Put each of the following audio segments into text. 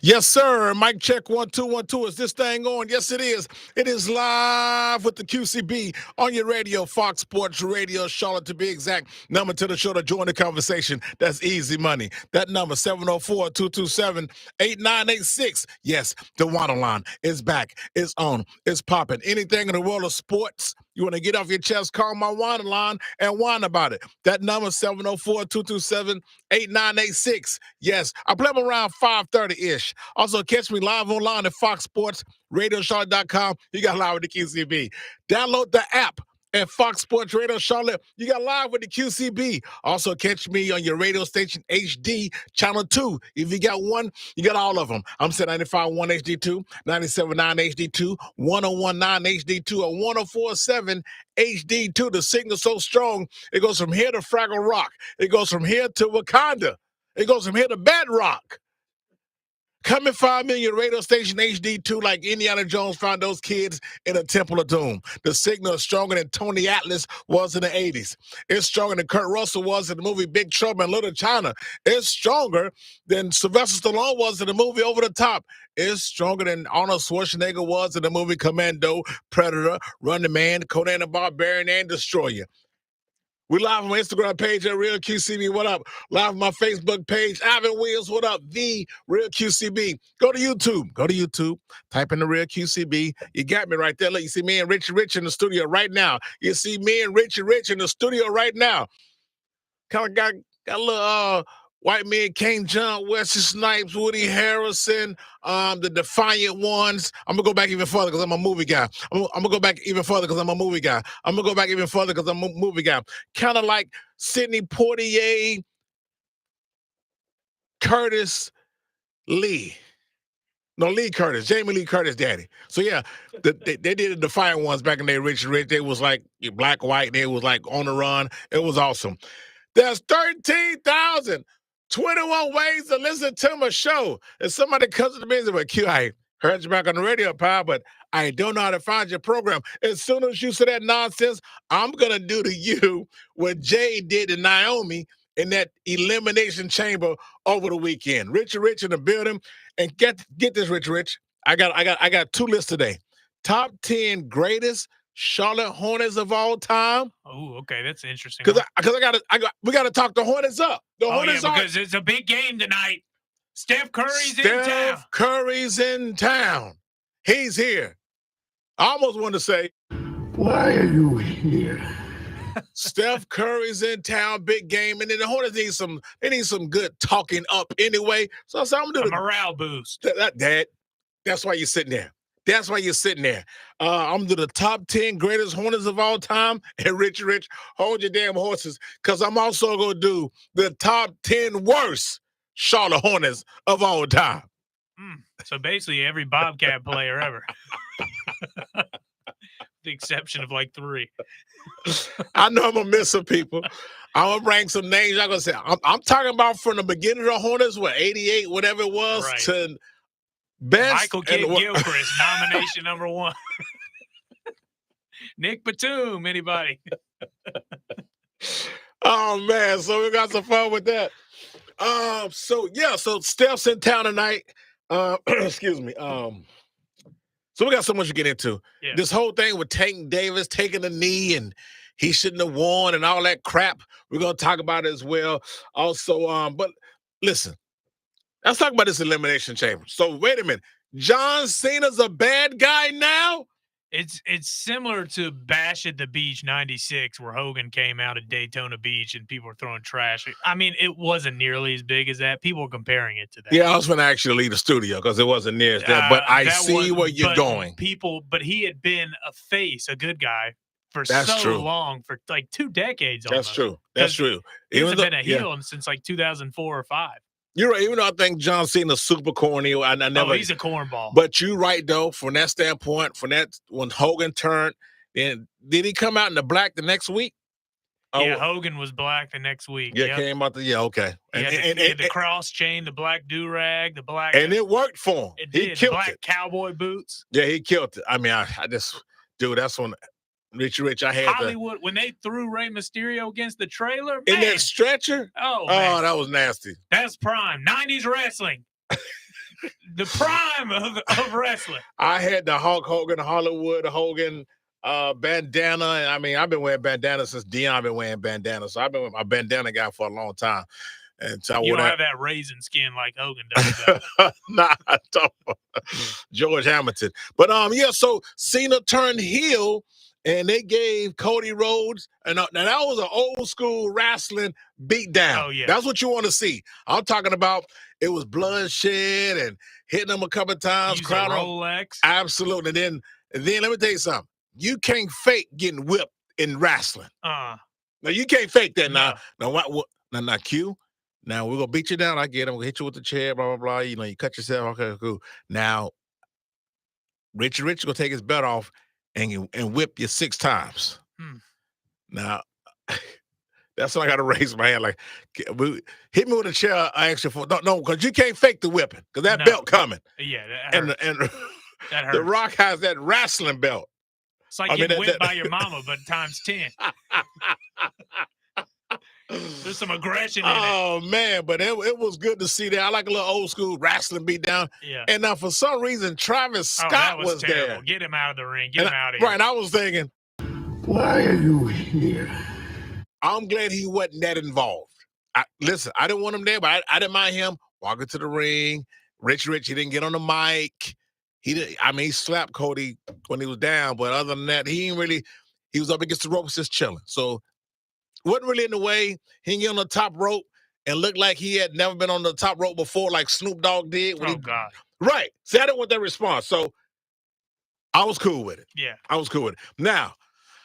Yes, sir. Mic check 1 2 1 2. Is this thing on? Yes, it is. It is live with the QCB on your radio, Fox Sports Radio, Charlotte to be exact. Number to the show to join the conversation. That's easy money. That number 704-227-8986. Yes, the WHINER line is back. It's on. It's popping. Anything in the world of sports you want to get off your chest, call my WHINER line and whine about it. That number 704-227-8986. Yes, I play them around 5:30-ish. Also, catch me live online at Fox Sports RadioCharlotte.com. You got live with the QCB. Download the app at Fox Sports Radio Charlotte. You got live with the QCB. Also, catch me on your radio station HD Channel 2. If you got one, you got all of them. I'm saying 95.1 HD2, 97.9 HD2, 101.9 HD2, or 104.7 HD2. The signal's so strong, it goes from here to Fraggle Rock. It goes from here to Wakanda. It goes from here to Bedrock. Come and find me on your radio station HD2 like Indiana Jones found those kids in a Temple of Doom. The signal is stronger than Tony Atlas was in the 80s. It's stronger than Kurt Russell was in the movie Big Trouble in Little China. It's stronger than Sylvester Stallone was in the movie Over the Top. It's stronger than Arnold Schwarzenegger was in the movie Commando, Predator, Running Man, Conan the Barbarian, and Destroyer. We live on my Instagram page at Real QCB. What up? Live on my Facebook page, Ivan Williams. What up? The Real QCB. Go to YouTube. Go to YouTube. Type in the Real QCB. You got me right there. Look, you see me and Richie Rich in the studio right now. You see me and Richie Rich in the studio right now. Kind of got a little white man, King John, Wesley Snipes, Woody Harrelson, the Defiant Ones. I'm going to go back even further because I'm a movie guy. I'm going to go back even further because I'm a movie guy. I'm going to go back even further because I'm a movie guy. Kind of like Sidney Poitier, Curtis Lee. No, Lee Curtis, Jamie Lee Curtis' daddy. So, yeah, they did the Defiant Ones back in the day, Rich. They was like black, white. They was like on the run. It was awesome. There's 13,021 ways to listen to my show. If somebody comes to me and says, well, Q, I heard you back on the radio, pal, but I don't know how to find your program. As soon as you say that nonsense, I'm going to do to you what Jay did to Naomi in that elimination chamber over the weekend. Rich in the building. And get this, Rich. I got two lists today. Top 10 greatest Charlotte Hornets of all time. Oh, okay, that's interesting. Because we gotta talk the Hornets up. The Hornets because it's a big game tonight. Steph Curry's in town. Steph Curry's in town. He's here. I almost want to say, why are you here? Steph Curry's in town, big game, and then the Hornets need some good talking up anyway. So I'm gonna do a morale boost. That's why you're sitting there. That's why you're sitting there. I'm going to do the top 10 greatest Hornets of all time. And Rich, hold your damn horses, because I'm also going to do the top 10 worst Charlotte Hornets of all time. So basically every Bobcat player ever. The exception of like 3. I know I'm going to miss some people. I'm going to bring some names. I'm going to say, I'm talking about from the beginning of the Hornets, 88, whatever it was, right, to best. Michael Kidd-Gilchrist, nomination number 1. Nick Batum, anybody? Oh, man. So we got some fun with that. So Steph's in town tonight. Excuse me. So we got so much to get into. Yeah. This whole thing with Tank Davis taking a knee and he shouldn't have won and all that crap. We're going to talk about it as well. Also, but listen. Let's talk about this elimination chamber. So wait a minute. John Cena's a bad guy now? It's similar to Bash at the Beach 96, where Hogan came out at Daytona Beach and people were throwing trash. I mean, it wasn't nearly as big as that. People were comparing it to that. Yeah, I was going to actually leave the studio because it wasn't near as that. But I see where you're going. But he had been a face, a good guy, for long, for like 2 decades almost. That's true. He hasn't been a heel since like 2004 or 5. You're right. Even though I think John Cena's super corny, I never. He's a cornball. But you're right though. From that standpoint, when Hogan turned, and did he come out in the black the next week? Yeah, Hogan was black the next week. Yeah, came out okay. And he had the cross chain, the black do-rag, the black. And it worked for him. It did. He killed black cowboy boots. Yeah, he killed it. I mean, I just, dude, that's when Rich, I had Hollywood when they threw Rey Mysterio against the trailer, in that stretcher. Oh, man. That was nasty. That's prime 90s wrestling. the prime of wrestling. I had the Hulk Hogan, Hollywood Hogan bandana. And I mean, I've been wearing bandana since Dion been wearing bandana. So I've been with my bandana guy for a long time. And so you don't have that raisin skin like Hogan does. Nah, I don't. George Hamilton. But yeah, so Cena turned heel and they gave Cody Rhodes, and now that was an old school wrestling beatdown. Oh, yeah. That's what you want to see. I'm talking about it was bloodshed and hitting him a couple of times. Use a Rolex. Absolutely. And then let me tell you something. You can't fake getting whipped in wrestling. Now you can't fake that now. Now what? Now Q. Now we're gonna beat you down. I get him. We'll hit you with the chair. Blah blah blah. You know, you cut yourself. Okay, cool. Now, Richard gonna take his belt off and whip you 6 times. Now, that's when I gotta raise my hand. Like, hit me with a chair. I ask you for no, because you can't fake the whipping because that belt coming. Yeah, that hurts. And that hurts. The Rock has that wrestling belt. It's like getting whipped by your mama, but times 10. There's some aggression in it. Oh, man, but it was good to see that. I like a little old school wrestling beatdown. Yeah. And now, for some reason, Travis Scott was terrible. there. Get him out of the ring. Get him out of here. Right, and I was thinking, why are you here? I'm glad he wasn't that involved. Listen, I didn't want him there, but I didn't mind him walking to the ring. Rich, he didn't get on the mic. He slapped Cody when he was down, but other than that, he was up against the ropes just chilling. So, wasn't really in the way. He didn't get on the top rope and looked like he had never been on the top rope before, like Snoop Dogg did. God. Right. See, I didn't want that response. So I was cool with it. Yeah. I was cool with it. Now.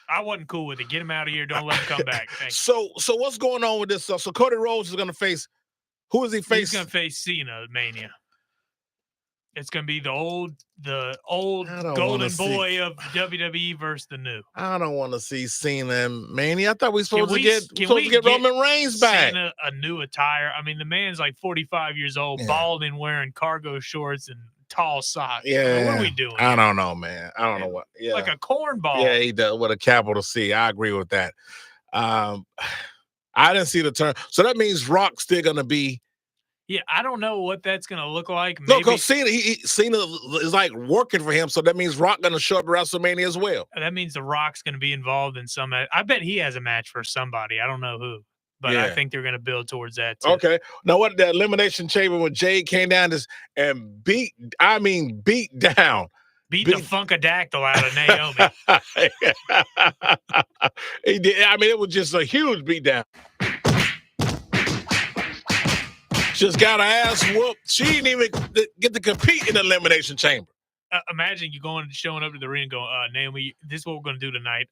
I wasn't cool with it. Get him out of here. Don't let him come back. So what's going on with this? So Cody Rhodes is going to face, who is he facing? He's going to face Cena Mania. It's going to be the old golden boy of WWE versus the new. I don't want to see Cena and Mania. I thought we were supposed to get Roman Reigns back. Cena a new attire. I mean, the man's like 45 years old, bald and wearing cargo shorts and tall socks. Yeah. What are we doing? I don't know, man. I don't know what. Yeah. Like a cornball. Yeah, he does with a capital C. I agree with that. I didn't see the turn. So that means Rock's still going to be. Yeah, I don't know what that's going to look like. Maybe. No, because Cena is like working for him, so that means Rock going to show up at WrestleMania as well. That means The Rock's going to be involved in some. I bet he has a match for somebody. I don't know who, but I think they're going to build towards that too. Okay. Now, what the Elimination Chamber when Jade came down and beat down. Beat the funkadactyl out of Naomi. He did. I mean, it was just a huge beatdown. Just got her ass whooped. She didn't even get to compete in the Elimination Chamber. Imagine you showing up to the ring and going, Naomi, this is what we're going to do tonight.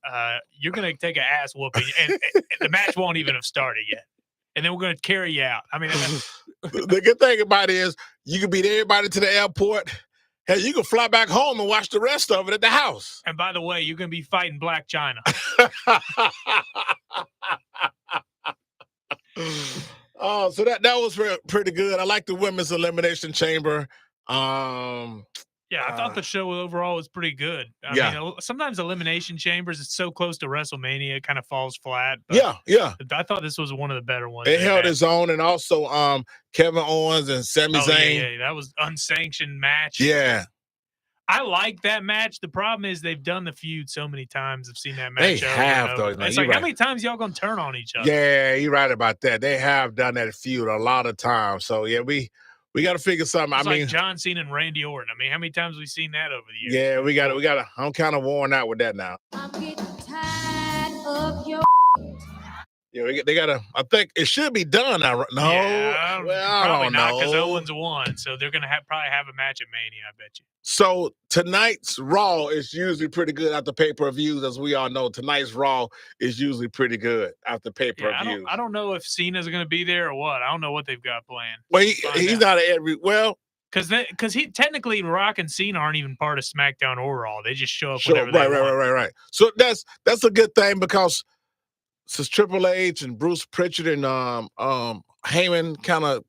You're going to take an ass whooping, and the match won't even have started yet. And then we're going to carry you out. I mean, the good thing about it is you can beat everybody to the airport. Hell, you can fly back home and watch the rest of it at the house. And by the way, you're going to be fighting Black China. Oh, so that was pretty good. I like the women's elimination chamber. Yeah, I thought the show overall was pretty good. I mean, sometimes elimination chambers, it's so close to WrestleMania, it kind of falls flat. But yeah. I thought this was one of the better ones. It held its own, and also Kevin Owens and Sami Zayn. Yeah, that was unsanctioned match. Yeah. I like that match. The problem is they've done the feud so many times. I've seen that match. They have, though. It's like, how many times y'all going to turn on each other? Yeah, you're right about that. They have done that feud a lot of times. So, yeah, we got to figure something. It's like John Cena and Randy Orton. I mean, how many times have we seen that over the years? Yeah, we got to. I'm kind of worn out with that now. I'm getting tired of your. Yeah, they got to. I think it should be done now. No, yeah, well, I probably don't not know. Because Owens won, so they're going to probably have a match at Mania. I bet you. So tonight's Raw is usually pretty good after pay-per-views, as we all know. Tonight's Raw is usually pretty good after pay-per-views. Yeah, I don't know if Cena's going to be there or what. I don't know what they've got planned. Well, he's not because he technically Rock and Cena aren't even part of SmackDown or Raw. They just show up whenever they want. Right. So that's a good thing because since Triple H and Bruce Pritchard and Heyman kind of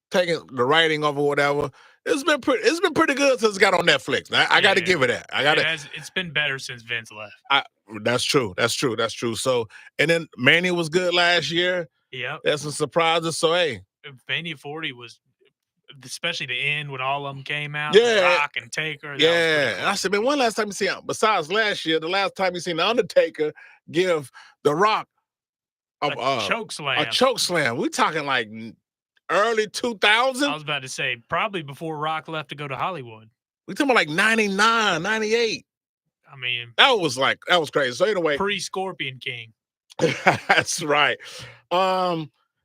taking the writing over whatever. It's been pretty good since it got on Netflix. I got to give it that. It's been better since Vince left. That's true. So, and then Mania was good last year. Yeah, there's some surprises. So, hey, Mania 40 was especially the end when all of them came out. Yeah. Rock and Taker. That was Yeah. pretty And cool. I said, man, when last time you seen, besides last year, the last time you seen The Undertaker give The Rock A choke a slam. choke slam? We talking like early 2000s? I was about to say probably before Rock left to go to Hollywood. We talking about like 99, 98. I mean, That was crazy. So anyway, pre-Scorpion King. that's right.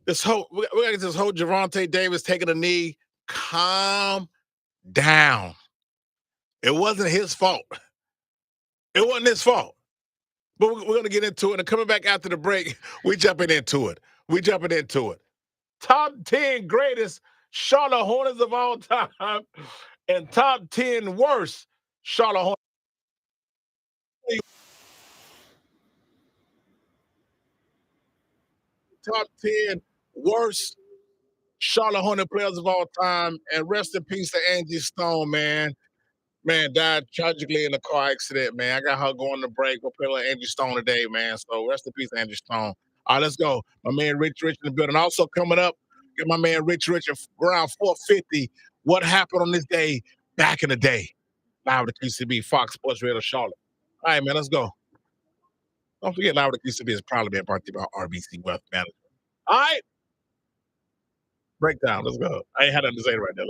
This whole we gotta get this whole Gervonta Davis taking a knee. Calm down. It wasn't his fault. It wasn't his fault. But we're gonna get into it. And coming back after the break, we jumping into it. Top 10 greatest Charlotte Hornets of all time and top 10 worst Charlotte Hornets. Top 10 worst Charlotte Hornet players of all time. And rest in peace to Angie Stone, man. Man, died tragically in a car accident, man. I got her going to break. We'll play with Angie Stone today, man. So rest in peace, Angie Stone. All right, let's go. My man Rich in the building. Also coming up, get my man Rich at around 450. What happened on this day back in the day? Live with the QCB, Fox Sports Radio Charlotte. All right, man, let's go. Don't forget, Live with the QCB is probably being brought to you by RBC Wealth Management. All right. Breakdown. Let's go. I ain't had nothing to say right now.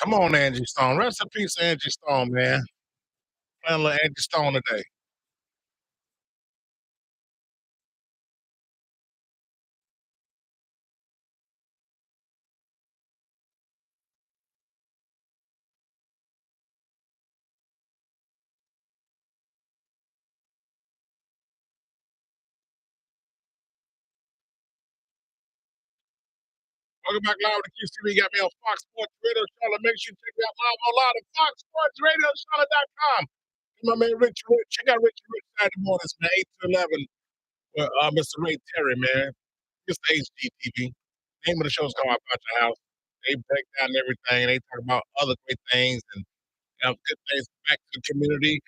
Come on, Angie Stone. Rest in peace, Angie Stone, man. Playing a little Angie Stone today. Welcome back live to QCB. Got me on Fox Sports Radio Charlotte. Make sure you check me out live online at FoxSportsRadioCharlotte.com. My man Rich Rich. Check out Rich Rich Saturday mornings, man, 8 to 11. With Mr. Ray Terry, man. Mr. HGTV. Name of the show's called About Your House. They break down everything. They talk about other great things and good things back to the community,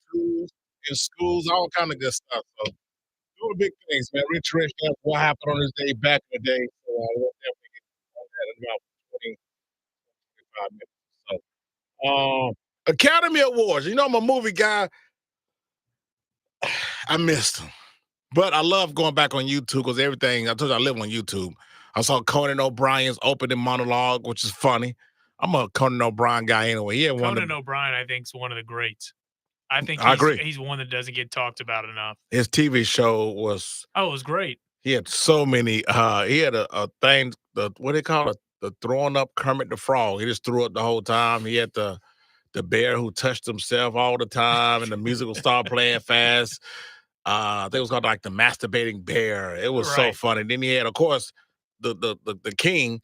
tools in schools, all kind of good stuff. So doing big things, man. Rich Rich, that's what happened on his day back in the day. So we'll definitely get on that in about 20, 25 minutes. So Academy Awards. You know I'm a movie guy. I missed them. But I love going back on YouTube because everything, I told you I live on YouTube. I saw Conan O'Brien's opening monologue, which is funny. I'm a Conan O'Brien guy anyway. Yeah, Conan O'Brien, I think, is one of the greats. I think I agree. He's one that doesn't get talked about enough. His TV show was... Oh, it was great. He had so many... he had a thing, what do they call it? The throwing up Kermit the Frog. He just threw up the whole time. He had the bear who touched himself all the time, and the music will start playing fast. I think it was called like the masturbating bear. It was so funny. Then he had, of course, the king,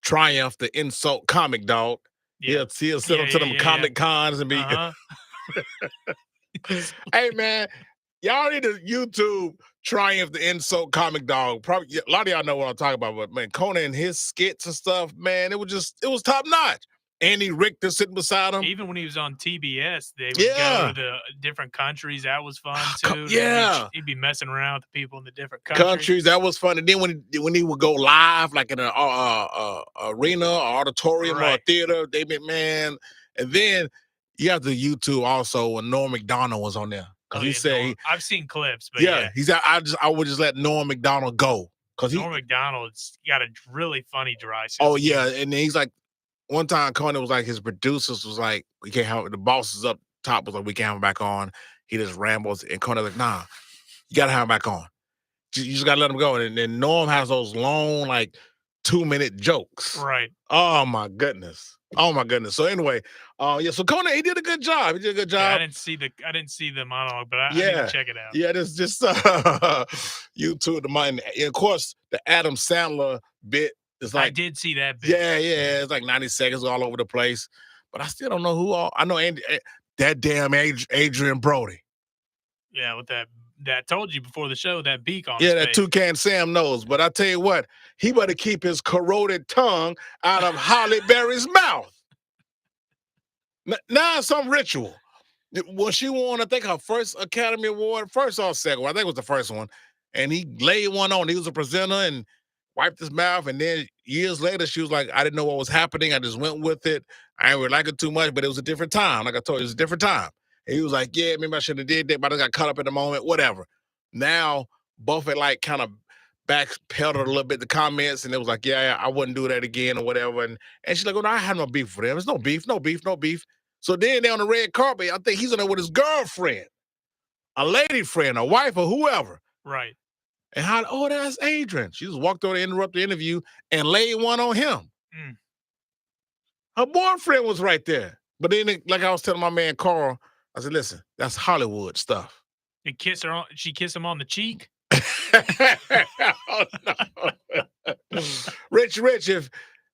Triumph, the insult comic dog. Yeah, he'll sit up to them comic cons and be. Hey man, y'all need to YouTube Triumph, the insult comic dog. Probably a lot of y'all know what I'm talking about, but man, Conan and his skits and stuff, man, it was top notch. Andy Richter sitting beside him. Even when he was on TBS, they would go to the different countries. That was fun too. He'd be messing around with the people in the different countries. That was fun. And then when he would go live, like in an arena, or auditorium, or a theater, they been, man. And then you have the YouTube also when Norm Macdonald was on there. He said I've seen clips, but I would just let Norm Macdonald go because Norm Macdonald's got a really funny dry sense. Oh yeah, and then he's like. One time, Conan was like, his producers was like, we can't have the bosses up top was like, we can't have him back on. He just rambles, and Conan was like, nah, you gotta have him back on. You just gotta let him go. And then Norm has those long, like 2-minute jokes. Right. Oh my goodness. So anyway, so Conan, he did a good job. Yeah, I didn't see the monologue, but I need to check it out. Yeah, this just YouTube the mind. And of course, the Adam Sandler bit. It's like, I did see that bit. Yeah, it's like 90 seconds all over the place. But I still don't know who all. I know that damn Adrian Brody. Yeah, with that told you before the show, that beak on his that face. Toucan Sam knows. But I tell you what, he better keep his corroded tongue out of Halle Berry's mouth. Now it's some ritual. When she won, I think, her first Academy Award, first or second one, I think it was the first one. And he laid one on. He was a presenter and wiped his mouth, and then years later, she was like, I didn't know what was happening. I just went with it. I didn't really like it too much, but it was a different time. Like I told you, it was a different time. And he was like, yeah, maybe I shouldn't have did that, but I got caught up in the moment, whatever. Now, Buffett like kind of backpedaled a little bit the comments, and it was like, yeah, I wouldn't do that again or whatever. And she's like, oh, no, I had no beef with him. There's no beef. So then they're on the red carpet. I think he's on there with his girlfriend, a lady friend, a wife, or whoever. Right. And that's Adrian. She just walked over to interrupt the interview and laid one on him. Her boyfriend was right there. But then, like I was telling my man Carl, I said, listen, that's Hollywood stuff. She kissed him on the cheek? Oh, no. Rich,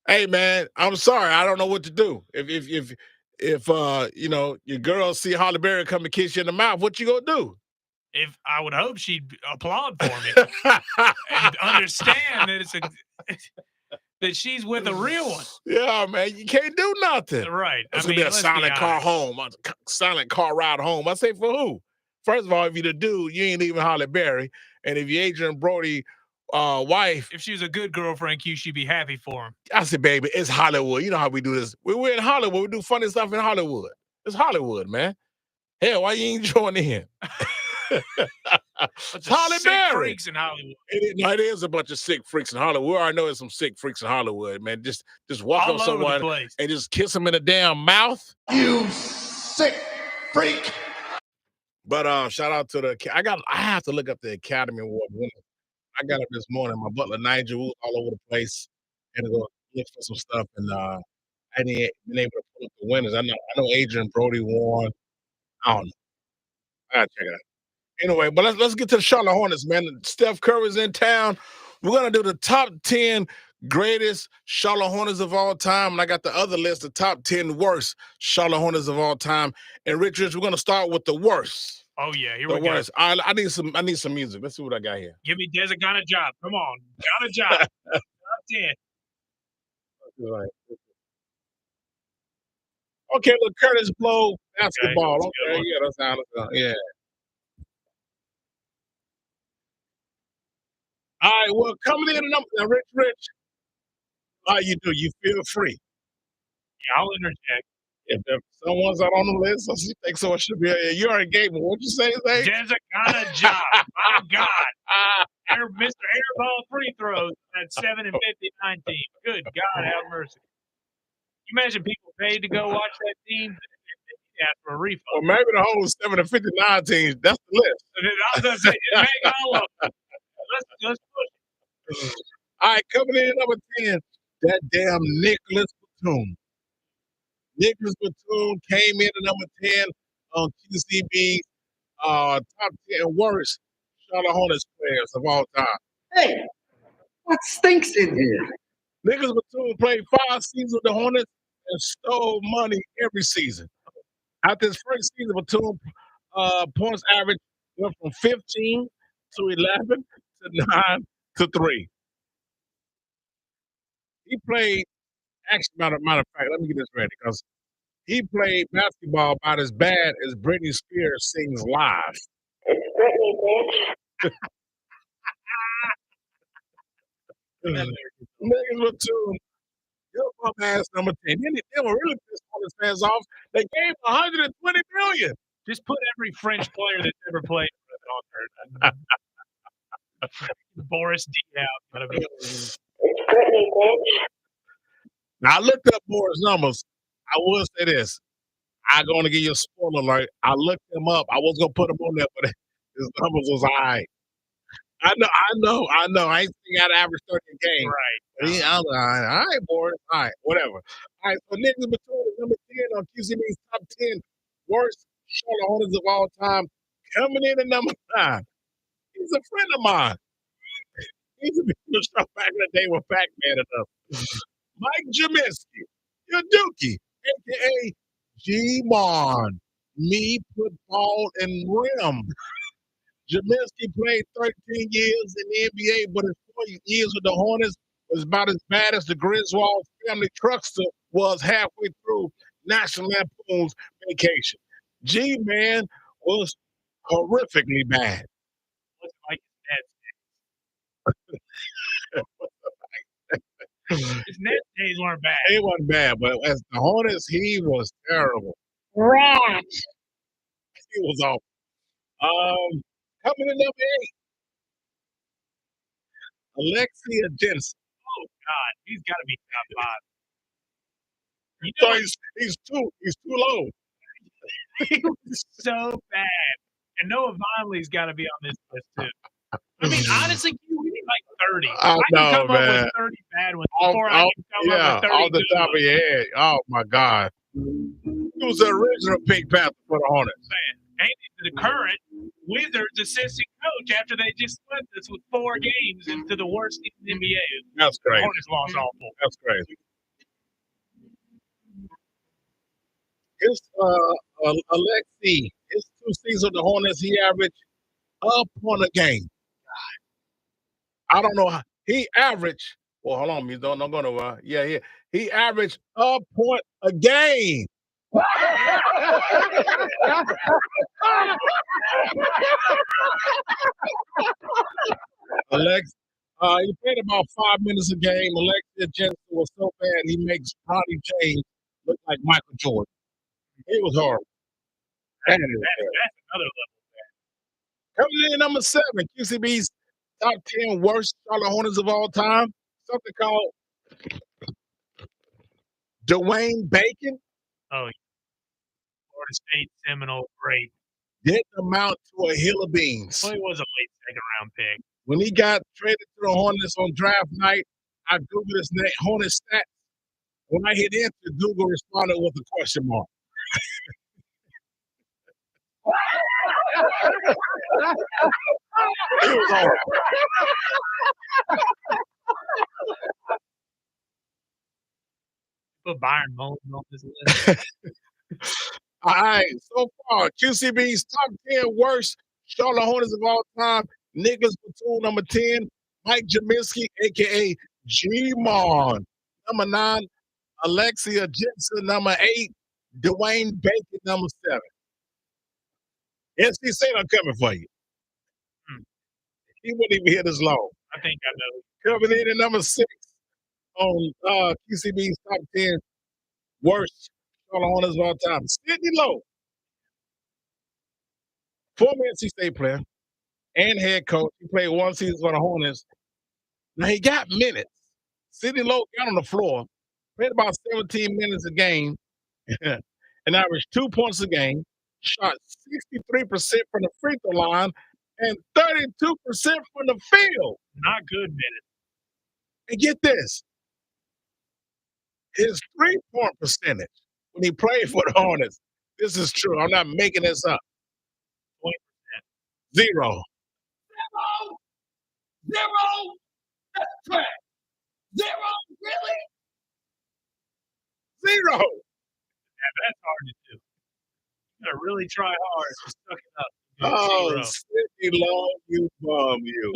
hey man, I'm sorry, I don't know what to do. If your girl see Halle Berry come and kiss you in the mouth, what you gonna do? If I would hope she'd applaud for me and understand that that she's with a real one. Yeah, man, you can't do nothing. Right. It's gonna be a silent car home, a silent car ride home. I say for who? First of all, if you're the dude, you ain't even Halle Berry, and if you're Adrian Brody wife, if she was a good girlfriend, she'd be happy for him. I said, baby, it's Hollywood. You know how we do this. We're in Hollywood. We do funny stuff in Hollywood. It's Hollywood, man. Hell, why you ain't joining in? Bunch of Halle sick Berry. freaks in Hollywood. It is a bunch of sick freaks in Hollywood. We already know there's some sick freaks in Hollywood, man. Just walk All up over the someone place. and just kiss them in the damn mouth. You sick freak. But shout out to the I have to look up the Academy Award winner. I got up this morning. My butler Nigel was all over the place and to go look for some stuff, and I hadn't been able to pull up the winners. I know Adrian Brody won. I don't know. I gotta check it out. Anyway, but let's get to the Charlotte Hornets, man. Steph Curry's in town. We're gonna do the top 10 greatest Charlotte Hornets of all time, and I got the other list, the top 10 worst Charlotte Hornets of all time. And Rich, we're gonna start with the worst. Oh yeah, here The we go. worst. I need some music. Let's see what I got here. Give me Desi got a job. Come on, got a job. Top 10. Right. Okay, look, Curtis Blow, basketball. that's a good Okay, one. yeah, that's how it's done. Yeah. All right, well, coming in number now, Rich, how you do? You feel free. Yeah, I'll interject. If someone's not on the list, or she thinks someone should be here, you already gave me. What'd you say, Zay? Desi got a job. My God. Mr. Airball free throws at 7 and 59 team. Good God, have mercy. You imagine people paid to go watch that team? They ask for a refund. Or maybe the whole 7 to 59 teams. That's the list. I was gonna say, just make all of them. Let's push it. All right, coming in at number 10, that damn Nicholas Batum. Nicholas Batum came in at number 10 on QCB'S top 10 worst Charlotte Hornets players of all time. Hey, what stinks in here? Nicholas Batum played 5 seasons with the Hornets and stole money every season. After his first season, Batum points average went from 15 to 11 to 9 to 3. He played, actually, matter of fact, let me get this ready, because he played basketball about as bad as Britney Spears sings live. Nicholas Batum, your bum ass number 10. They were really pissed all his fans off. They gave him $120 million. Just put every French player that's ever played on there. Boris Diaw. Gotta be. Now, I looked up Boris' numbers. I will say this. I'm going to give you a spoiler alert. I looked him up. I was going to put him on there, but his numbers was all right. I know. I ain't think I'd average 30 a game. Right. I was all right, Boris. All right, whatever. All right, so Nicholas Batum is number 10 on QCB's top 10 worst Charlotte Hornets of all time. Coming in at number 9. He's a friend of mine. He used to be on the show back in the day with Pac-Man and stuff. Mike Jaminski, your dookie, a.k.a. G-Mon. Me put ball in rim. Jaminski played 13 years in the NBA, but his 4 years with the Hornets was about as bad as the Griswold family truckster was halfway through National Lampoon's Vacation. G-Man was horrifically bad. Looks like his net days weren't bad. He wasn't bad, but as the Hornets, he was terrible. Rats. He was awful. Coming in number 8, Alexia Jensen. Oh God, he's got to be top 5. You So know, he's too low. he was so bad. And Noah Vonleh's got to be on this list too. I mean, honestly, we need like 30. I can know, come up man. with 30 bad ones before I can come up with 30 off the good top ones. of your head. Oh my God. He was the original Pink Panther for the Hornets. And the current Wizards assistant coach after they just swept us with 4 games into the worst team in the NBA. That's The crazy. Hornets lost all 4. That's crazy. His Alexi, his 2 seasons with the Hornets, he averaged a point a game. I don't know how he averaged. Well, hold on, don't go nowhere. Yeah. He averaged a point a game. Alex, he played about 5 minutes a game. Alexia Jensen was so bad he makes Ronnie James look like Michael Jordan. He was horrible. That's another level. Coming in at number 7, QCB's top 10 worst Charlotte Hornets of all time. Something called Dwayne Bacon. Oh, Florida State Seminole, great. Didn't amount to a hill of beans. Well, he was a late second-round pick. When he got traded to the Hornets on draft night, I Googled his name, Hornet stats. When I hit enter, Google responded with a question mark. It was horrible. Put Byron Mullins on this list. All right, so far, QCB's top 10 worst Charlotte Hornets of all time. Nicholas Batum, number 10. Mike Jaminski, a.k.a. G-Mon. Number 9. Alexia Jensen, number 8. Dwayne Bacon, number 7. NC State, I'm coming for you. He wouldn't even hit this low. I think I know. Coming in at number 6 on QCB's top 10 worst Charlotte Hornets of all time. Sidney Lowe. Former NC State player and head coach. He played one season for the Hornets. Now he got minutes. Sidney Lowe got on the floor, played about 17 minutes a game, and averaged 2 points a game, shot 63% from the free throw line and 32% from the field. Not good minutes. And get this, his three-point percentage when he played for the Hornets, this is true, I'm not making this up, 20%. 0. That's trash. 0, really? 0. Yeah, that's hard to do. You gotta really try hard to suck it up. Oh, 0. Sidney Lowe, you bum, you.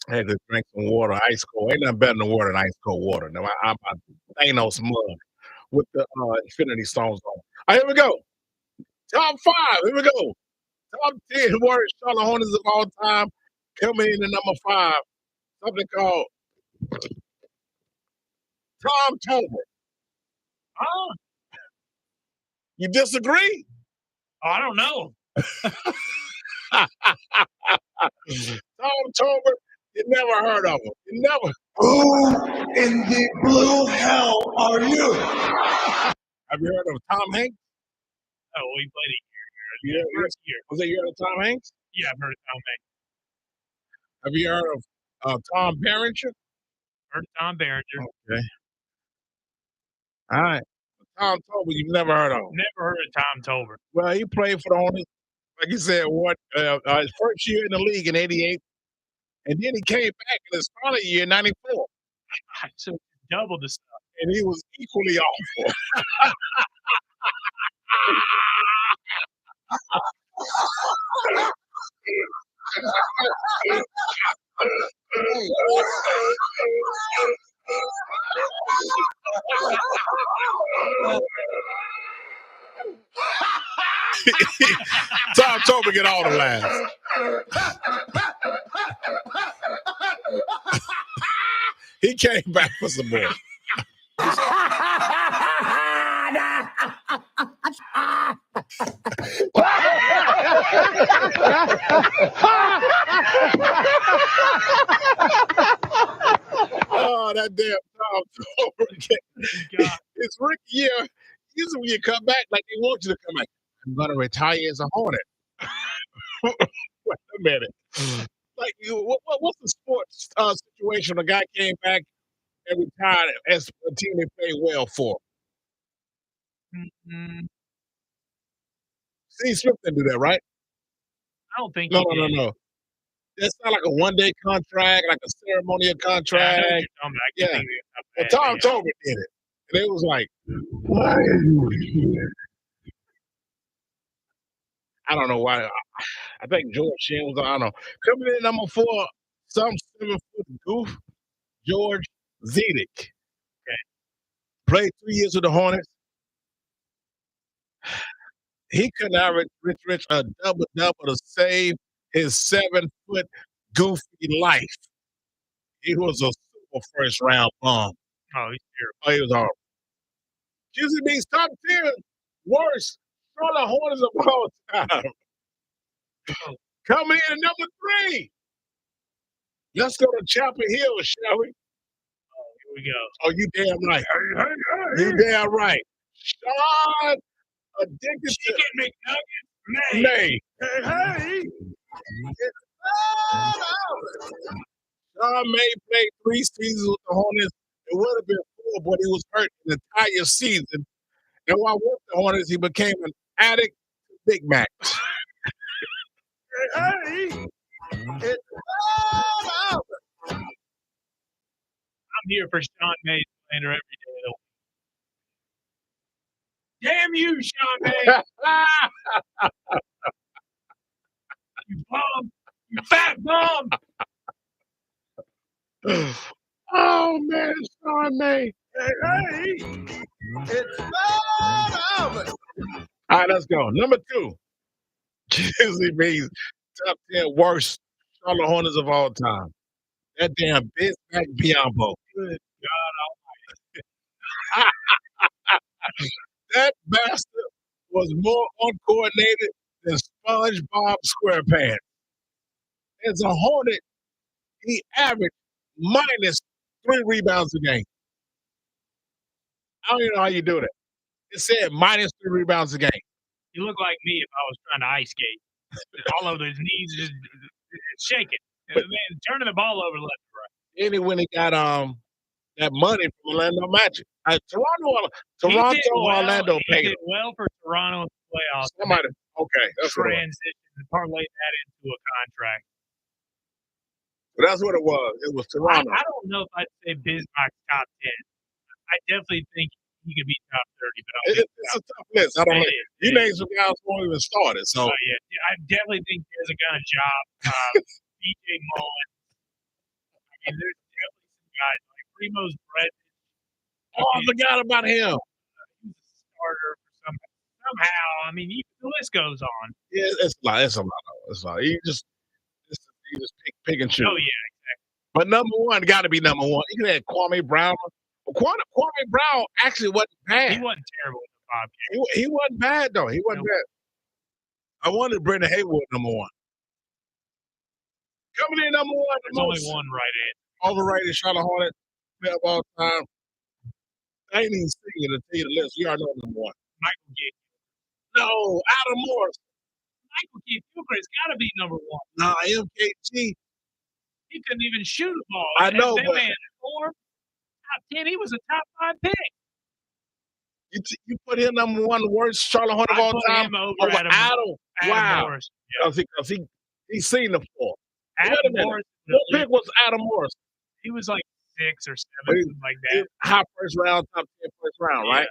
I had to drink some water, ice cold. Ain't nothing better than water than ice cold water. Now, I'm Thanos mug with the Infinity Stones on. All right, here we go. Top 5. Here we go. Top 10 worst Charlotte Hornets of all time. Coming in at number 5. Something called Tom Tolbert. Oh, You disagree? I don't know. Tom Tolbert, you never heard of him. You never. Who in the blue hell are you? Have you heard of Tom Hanks? Oh, we played a Yeah, year. First year. Was that you heard of Tom Hanks? Yeah, I've heard of Tom Hanks. Have you heard of Tom Berenger? Heard of Tom Berenger. Okay. All right. Tom Tolbert, you've never heard of him. Never heard of Tom Tolbert. Well, he played for the Hornets, like you said, his first year in the league in '88, and then he came back in his final year in '94, So double the stuff. and he was equally awful. Tom Tolbert get all the laughs. He came back for some more. Oh, that damn Tom Tolbert. God. It's rookie year. Usually when you come back, like they want you to come back. I'm gonna retire as a Hornet. Wait a minute. Like, what's the sports situation? The guy came back and retired as a team they played well for. Mm-mm. Steve Smith didn't do that, right? I don't think No, he no, did. no, no. That's not like a one-day contract, like a ceremonial Yeah, I know what contract. you're talking about. I Yeah. can't think of Well, it. Tom Tolbert did it. And it was like, Why are you here? I don't know why. I think George Sheen was, I don't know. Coming in at number 4, some 7-foot goof, George Zedek. Okay. Played 3 years with the Hornets. He could not reach a double-double to save his 7-foot goofy life. He was a super first-round bum. Oh, he's terrible. Oh, he was horrible. QCB's top 10 worst Charlotte Hornets of all time. Coming in at number 3. Let's go to Chapel Hill, shall we? Here we go. Oh, you damn right. You damn right. Sean addicted Chicken to McNuggets. May. Hey, Sean May played 3 seasons with the Hornets. It would have been 4, but he was hurt the entire season. And while with the Hornets, he became an addict to Big Macs. hey, it's all over. I'm here for Sean May slander every day of the week. Damn you, Sean May. You bum. You fat bum. Oh man, Sean May. Hey, it's all over. All right, let's go. Number 2. QCB's top 10 worst Charlotte Hornets of all time. That damn Bismack Biyombo. Good That bastard was more uncoordinated than SpongeBob SquarePants. As a Hornet, he averaged minus 3 rebounds a game. I don't even know how you do that. It said minus 3 rebounds a game. You look like me if I was trying to ice skate. All of his knees just shaking. And the man turning the ball over left and right. And when he got that money from Orlando Magic. Toronto, Orlando He paid did him. well for Toronto in the playoffs. Somebody, okay, that's what it was. Transition and parlay that into a contract. But that's what it was. It was Toronto. I don't know if I'd say Bismarck's top 10. I definitely think he could be top 30, but It's a tough list. I don't know. You It named some guys who won't even started. So yeah, I definitely think there's a kind of job. DJ Mullins. I mean, there's definitely some guys like Primo's Bread. I forgot about him. He's a starter for somehow. I mean, the list goes on. Yeah, it's a lot. It's a lot. You just pick and choose. Oh yeah, exactly. But number 1 got to be number 1. You had Kwame Brown. Kwame Brown actually wasn't bad. He wasn't terrible with the Bobcats. He wasn't bad though. He wasn't bad. I wanted Brendan Haywood number 1. Coming in number 1, the There's only most one right answer. overrated Charlotte Hornet player of all time. I ain't even singing to tell you the list. You already know number 1. Michael Kidd. No, Adam Morris. Michael Kidd has got to be number 1. Nah, MKG. He couldn't even shoot a ball. I know, that but man form, top 10. He was a top 5 pick. You put him number 1 worst Charlotte Hornet of I all put time him over over Adam. Wow. Morris. Yeah. Because he's seen the floor. Adam Wait a minute. Morris. What pick was Adam Morris? He was like 6 or 7, He- something like that. High first round, top 10 first round, right?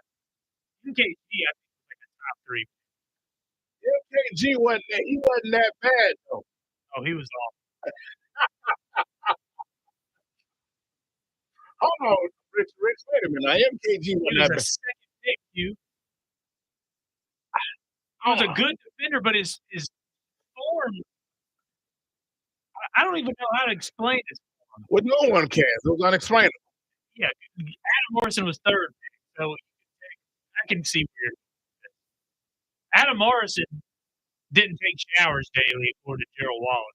MKG, I think, was like a top 3. MKG wasn't that bad though. Oh, he was awful. Hold on, Rich, wait a minute. Now, MKG He wasn't was that a bad. second pick, He was a good defender, but his form, I don't even know how to explain this. Well, no one can. It was unexplainable. Yeah, Adam Morrison was 3rd pick, so I can see where Adam Morrison didn't take showers daily, according to Gerald Wallace.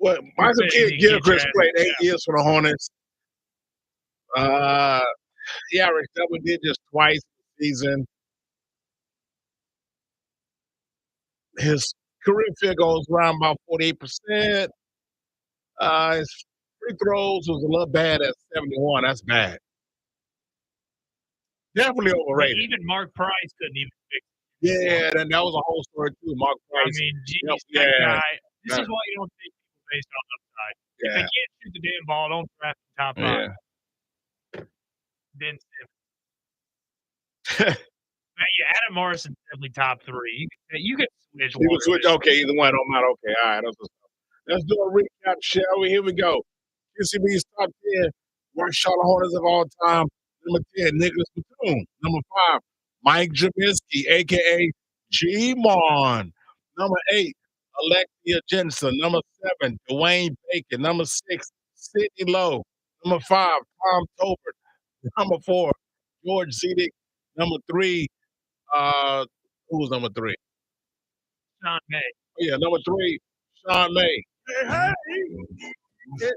Well, Michael said Kidd he Gilchrist get played 8 drafted, years for the Hornets. He averaged double digits twice this season. His career field goals around about 48%. His free throws was a little bad at 71. That's bad. Definitely But overrated. even Mark Price couldn't even fix Yeah, and that was a whole story too. Mark it. I Price. mean, geez, Yep, that yeah. guy. This Yeah. is why you don't take people based on upside. If they Yeah, can't shoot the damn ball, don't draft the top 5. yeah. Ben Simmons. But yeah, Adam Morrison's definitely top 3. You could switch. You can one switch. of Okay, either one don't matter. Okay, all right. Let's do a recap, shall we? Here we go. QCB's top 10 worst Charlotte Hornets of all time. Number 10, Nicholas Batum. Number 5, Mike Jaminski, a.k.a. G-Mon. Number 8, Alexia Jensen. Number 7, Dwayne Bacon. Number 6, Sidney Lowe. Number 5, Tom Tolbert. Number 4, George Zedek. Number 3, who was number 3? Sean May. Oh, yeah, number 3, Sean May. Hey, it's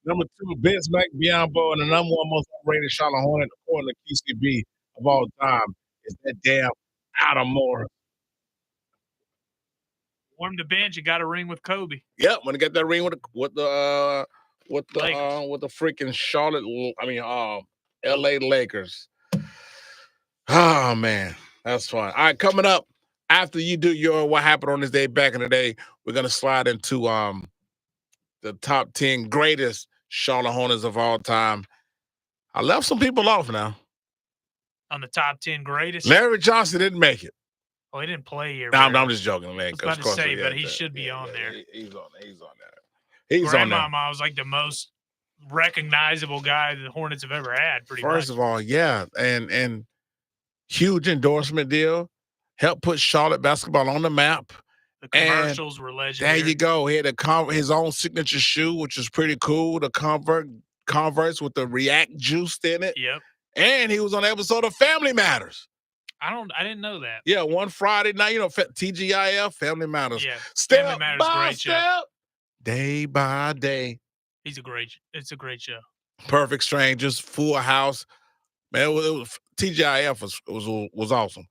number 2, Vince McBiombo, and the number 1 most overrated Charlotte Hornet, according to QCB of all time, is that damn Adam Morris. Warmed the bench and got a ring with Kobe. Yep, when he got that ring with the freaking Charlotte, LA Lakers. Oh man, that's fun. All right, coming up after you do your what happened on this day back in the day, we're gonna slide into the top 10 greatest Charlotte Hornets of all time. I left some people off now. On the top 10 greatest? Larry Johnson didn't make it. Oh, he didn't play here. No, I'm just joking, man. I was about to say, but he should be on there. He's on there. He's on there. Grandmama was like the most recognizable guy the Hornets have ever had, pretty much. First of all, yeah, and huge endorsement deal. Helped put Charlotte basketball on the map. The commercials were legendary. There you go. He had his own signature shoe, which is pretty cool. The Converse with the React juice in it. Yep. And he was on an episode of Family Matters. I didn't know that. Yeah, one Friday night, TGIF, Family Matters. Yeah, Step Family Matters, by great step, show. day by day. It's a great show. Perfect Strangers, Full House. Man, it was TGIF was awesome.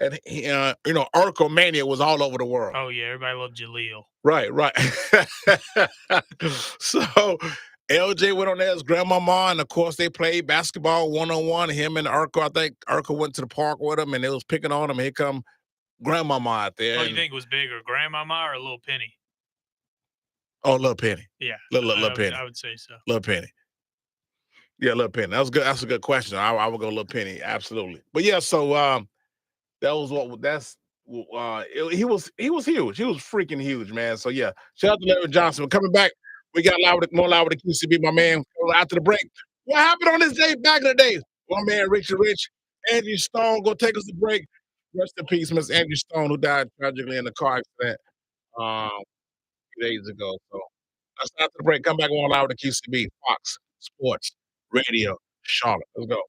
And Urkel Mania was all over the world. Oh yeah, everybody loved Jaleel. Right. So LJ went on there as grandmama, and of course they played basketball one-on-one. Him and Urkel, I think Urkel went to the park with him, and they was picking on him. Here come grandmama out there. Oh, you think it was bigger, grandmama or Little Penny? Oh, Little Penny. Yeah, Little Penny. I would say so. Little Penny. Yeah, Little Penny. That was good. That's a good question. I would go Little Penny, absolutely. But yeah, so that was he was huge. He was freaking huge, man. So yeah, shout out to Larry Johnson. We're coming back. We got more live with the QCB, my man. After the break, what happened on this day back in the day? My man Richard Rich, Angie Stone, go take us a break. Rest in peace, Miss Angie Stone, who died tragically in a car accident a few days ago. So let's after the break. Come back on live with the QCB, Fox Sports Radio, Charlotte. Let's go.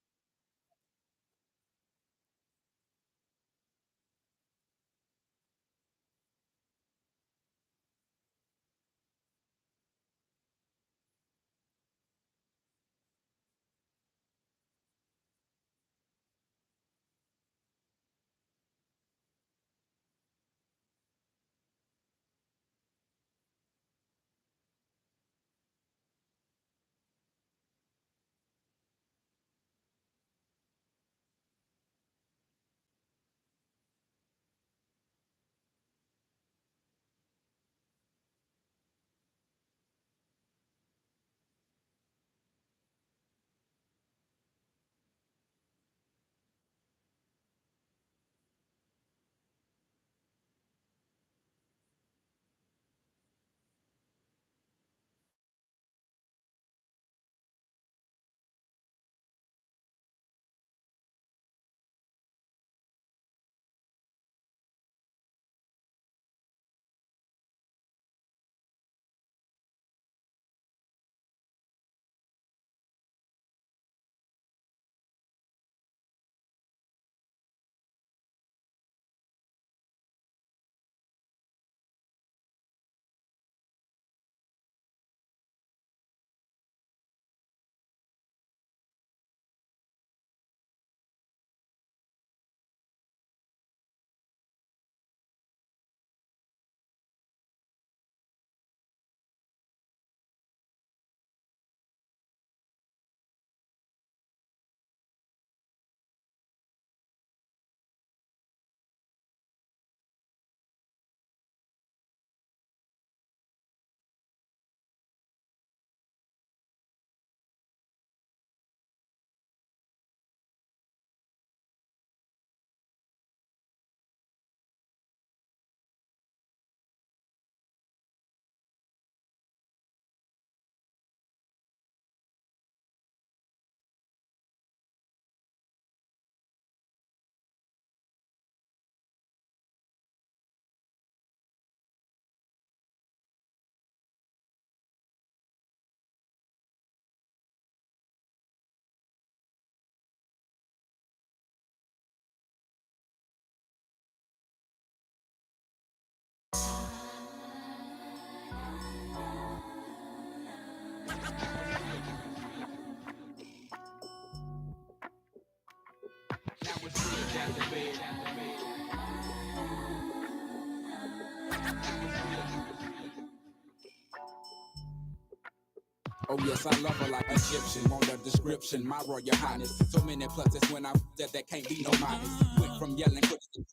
Oh yes, I love her like Egyptian. Want a description, my Royal Highness. So many pluses when I that can't be no minus. Went from yelling quick to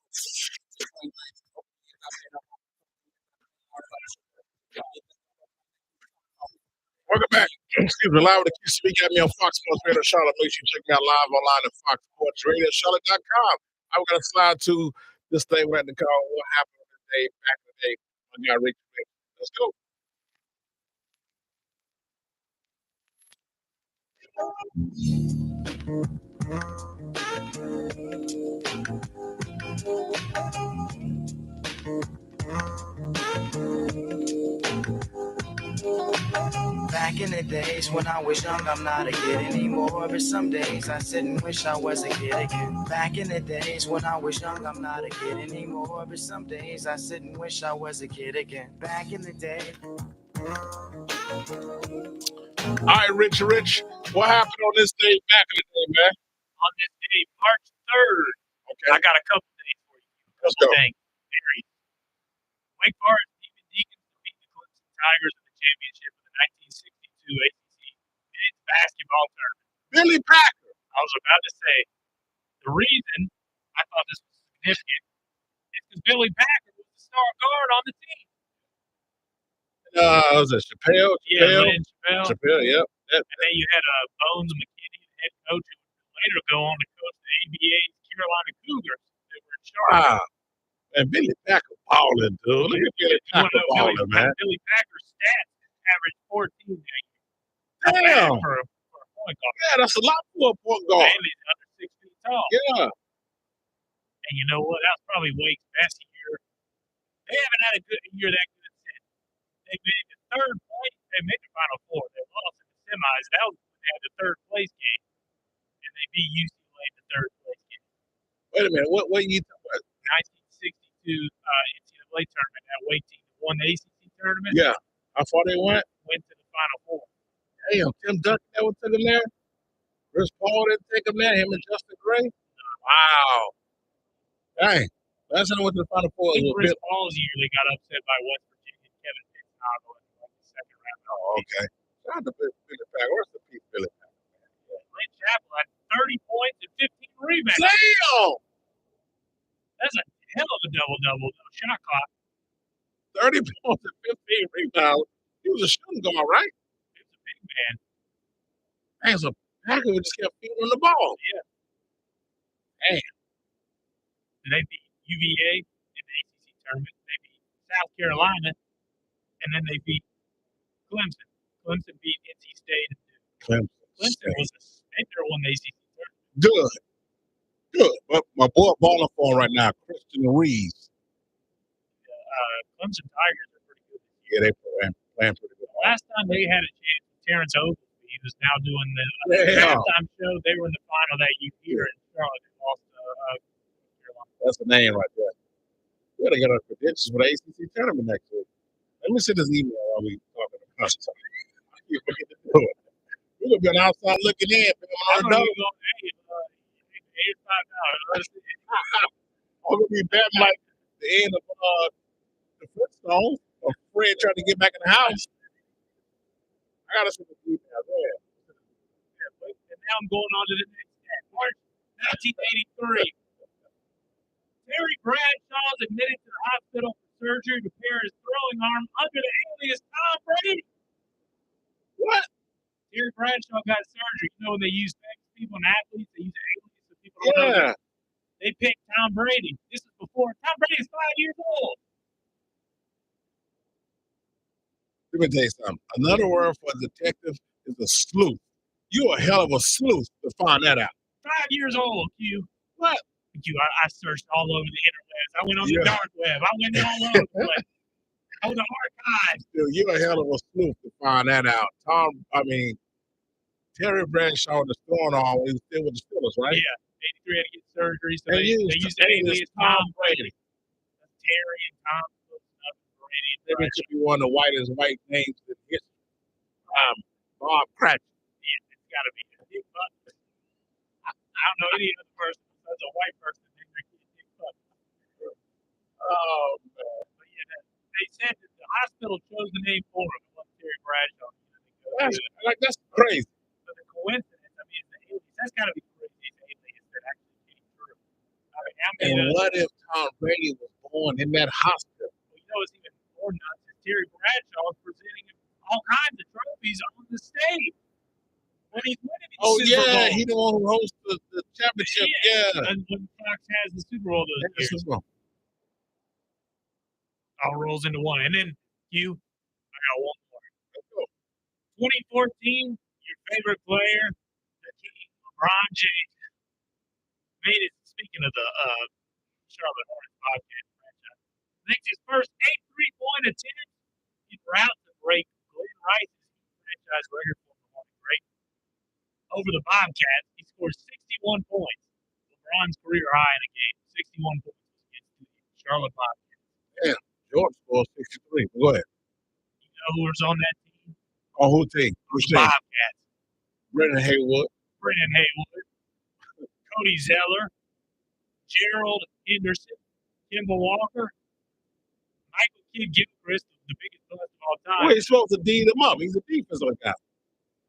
Welcome back. Excuse me, live with the QCB. Got me on Fox Sports Radio Charlotte. Make sure you check me out live online at foxsportsradiocharlotte.com. I'm going to slide to this thing we're at the call. What happened today, back in the day? I got Rick. Let's go. Back in the days when I was young, I'm not a kid anymore. But some days I sit and wish I was a kid again. Back in the days when I was young, I'm not a kid anymore. But some days I sit and wish I was a kid again. Back in the day. All right, Rich, what happened on this day back in the day, man? On this day, March 3rd, Okay, I got a couple days for you. let's go. Things. Wake Forest Demon Deacons defeat the Clemson Tigers in the championship of the 1962 ACC men's basketball tournament. Billy Packer. I was about to say, the reason I thought this was significant is because Billy Packer was the star guard on the team. Was it Chappelle? Yeah, Lynn Chappelle. Chappelle, yep. And then you had Bones McKinney, the head coach, who would later go on to coach the ABA's Carolina Cougars. They were in charge. Wow. And Billy Packer balling, dude. Look at Billy Packer balling, man. Billy Packer's stats averaged 14 that year. Damn. For a point guard. Yeah, that's a lot for a point guard. And he's under 6 feet tall. Yeah. And you know what? That was probably Wake's best year. They haven't had a good year that good since. They made the third place. They made the Final Four. They lost in the semis. That was when they had the third place game. And they beat UCLA in the third place game. Wait a minute. What you talking about? 1962 NCAA tournament. That Wake team won the ACC tournament. Yeah. How far they went? Went to the Final Four. Damn, Tim Duncan never took him there. Chris Paul didn't take him there. Him and Justin Gray. Wow. Dang. Last time I went to the Final Four. In Chris Paul's year, they got upset by West Virginia. Kevin Pittsburgh in the second round. Oh, okay. Shout out to Billy Packer. Where's the piece, Billy Packer? Lynn Chappell had 30 points and 15 rebounds. Damn! That's a hell of a double-double. No shot clock. 30 points and 15 rebounds. He was a shooting guard, right? He was a big man. Dang, so Packer just kept feeding on the ball. Yeah. Damn. And they beat UVA in the ACC tournament. They beat South Carolina. And then they beat Clemson. Clemson beat NC State. Clemson was a spender won the ACC tournament. Good. But my boy balling for him right now, Christian Reeves. Clemson Tigers are pretty good. Yeah, they playing pretty good. Last time they had a chance with Terrence Oglesby, who's now doing the halftime show. They were in the final that year in Charlotte. They lost to Carolina. That's the name right there. We gotta get our credentials for the ACC tournament next week. Let me send this email while we talking about something. We're gonna be on the outside looking in. I'm gonna be batting like the end of the Flintstones or Fred trying to get back in the house. I gotta send this email there. And now I'm going on to the next stat. March 1983. Terry Bradshaw is admitted to the hospital for surgery to repair his throwing arm under the alias Tom Brady. What? Terry Bradshaw got surgery. You know when they use people and athletes, they use alias so people don't know. They picked Tom Brady. This is before Tom Brady is 5 years old. Let me tell you something. Another word for a detective is a sleuth. You're a hell of a sleuth to find that out. 5 years old, Q. What? Q, I searched all over the interwebs. I went on the dark web. I went all over the place. On the archives. Dude, you're a hell of a sleuth to find that out. Terry Bradshaw was throwing on when he was still with the Steelers, right? Yeah. 83 had to get surgery, so they used alias Tom Brady. Terry and Tom Brady. Maybe it should be one of the whitest white names in history. Bob Cratchit. Yeah, it's got to be. I don't know any other person besides a white person named their kid Dick Butler. Oh, man. But yeah, they said hospital chose the name for him. It wasn't Terry Bradshaw. That's crazy. But the coincidence, I mean, it's the aliens. That's got to be the craziest aliens that actually came through. I mean, how many And what if Tom Brady was born in that hospital? Well, you know, it's even more nuts. Terry Bradshaw is presenting him all kinds of trophies on the stage when he's winning these Super Bowls. He the one who hosts the championship. Yeah. And when Fox has the Super Bowl those years. All rolls into one. And then I got one more. 2014, your favorite player, the King, LeBron James, made it. Speaking of the Charlotte Hornets Bobcat franchise, makes his first 8 3-point attempts en route to break Glenn Rice's franchise record for the Hornet great. Over the Bobcats, he scored 61 points, LeBron's career high in a game. 61 points against the Charlotte Bobcats. Yeah, George scored 63. Go ahead. You know who was on that team? On who team? Who's team? Bobcats. Brendan Haywood, Cody Zeller, Gerald Henderson, Kimball Walker, Michael Kidd-Gilchrist, the biggest bust of all time. Well, he's supposed to D them up. He's a defensive guy.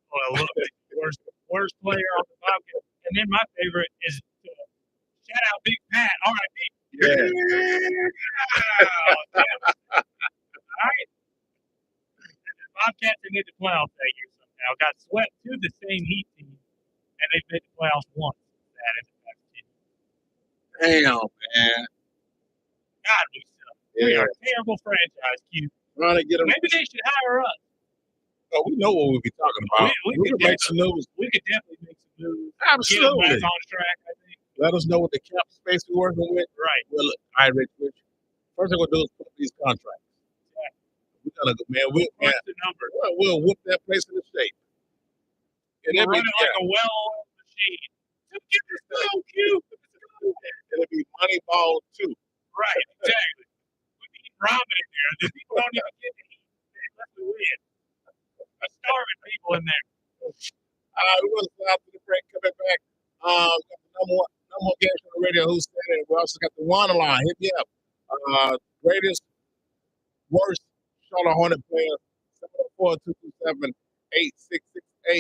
Well, a little bit worst player on the Bobcats. And then my favorite is shout out Big Pat. All right, Big. Yeah. All right. The Bobcats, they made the playoffs that year somehow. Got swept to the same Heat team, and they made the playoffs once. That in the past 10 years. Damn, man. God, we suck. Yeah. We are a terrible franchise, Q. Trying to get them. Maybe they should hire us. Oh, we know what we'll be talking about. We We could make some moves. We could definitely make some moves. Absolutely. Get them back on track, I think. Let us know what the cap space we're working with. Right. Well, look, all right, Rich. First thing we'll do is put up these contracts. We're gonna go, man. What's the number? We'll whoop that place in the shape. And We'll run it like a well-oiled machine. Just get this so cute. It'll be Moneyball too. Right, exactly. We need ramen in there. The people don't even get to eat. Let's win. Starving people in there. We're gonna fly out to the break. Coming back. No more games on the radio. Who's standing? We also got the WHINER line. Hit me up. Greatest, worst Charlotte Hornet player. 704-227-8668. I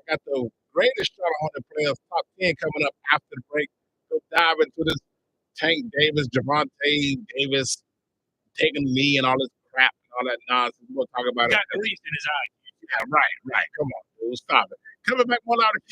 got the greatest Charlotte Hornet players top 10 coming up after the break. Go dive into this Tank Davis, Javonte Davis taking the knee and all this crap and all that nonsense. We'll talk about it. Got grease in his eye. Yeah, right. Come on, dude. Stop it. Coming back one out of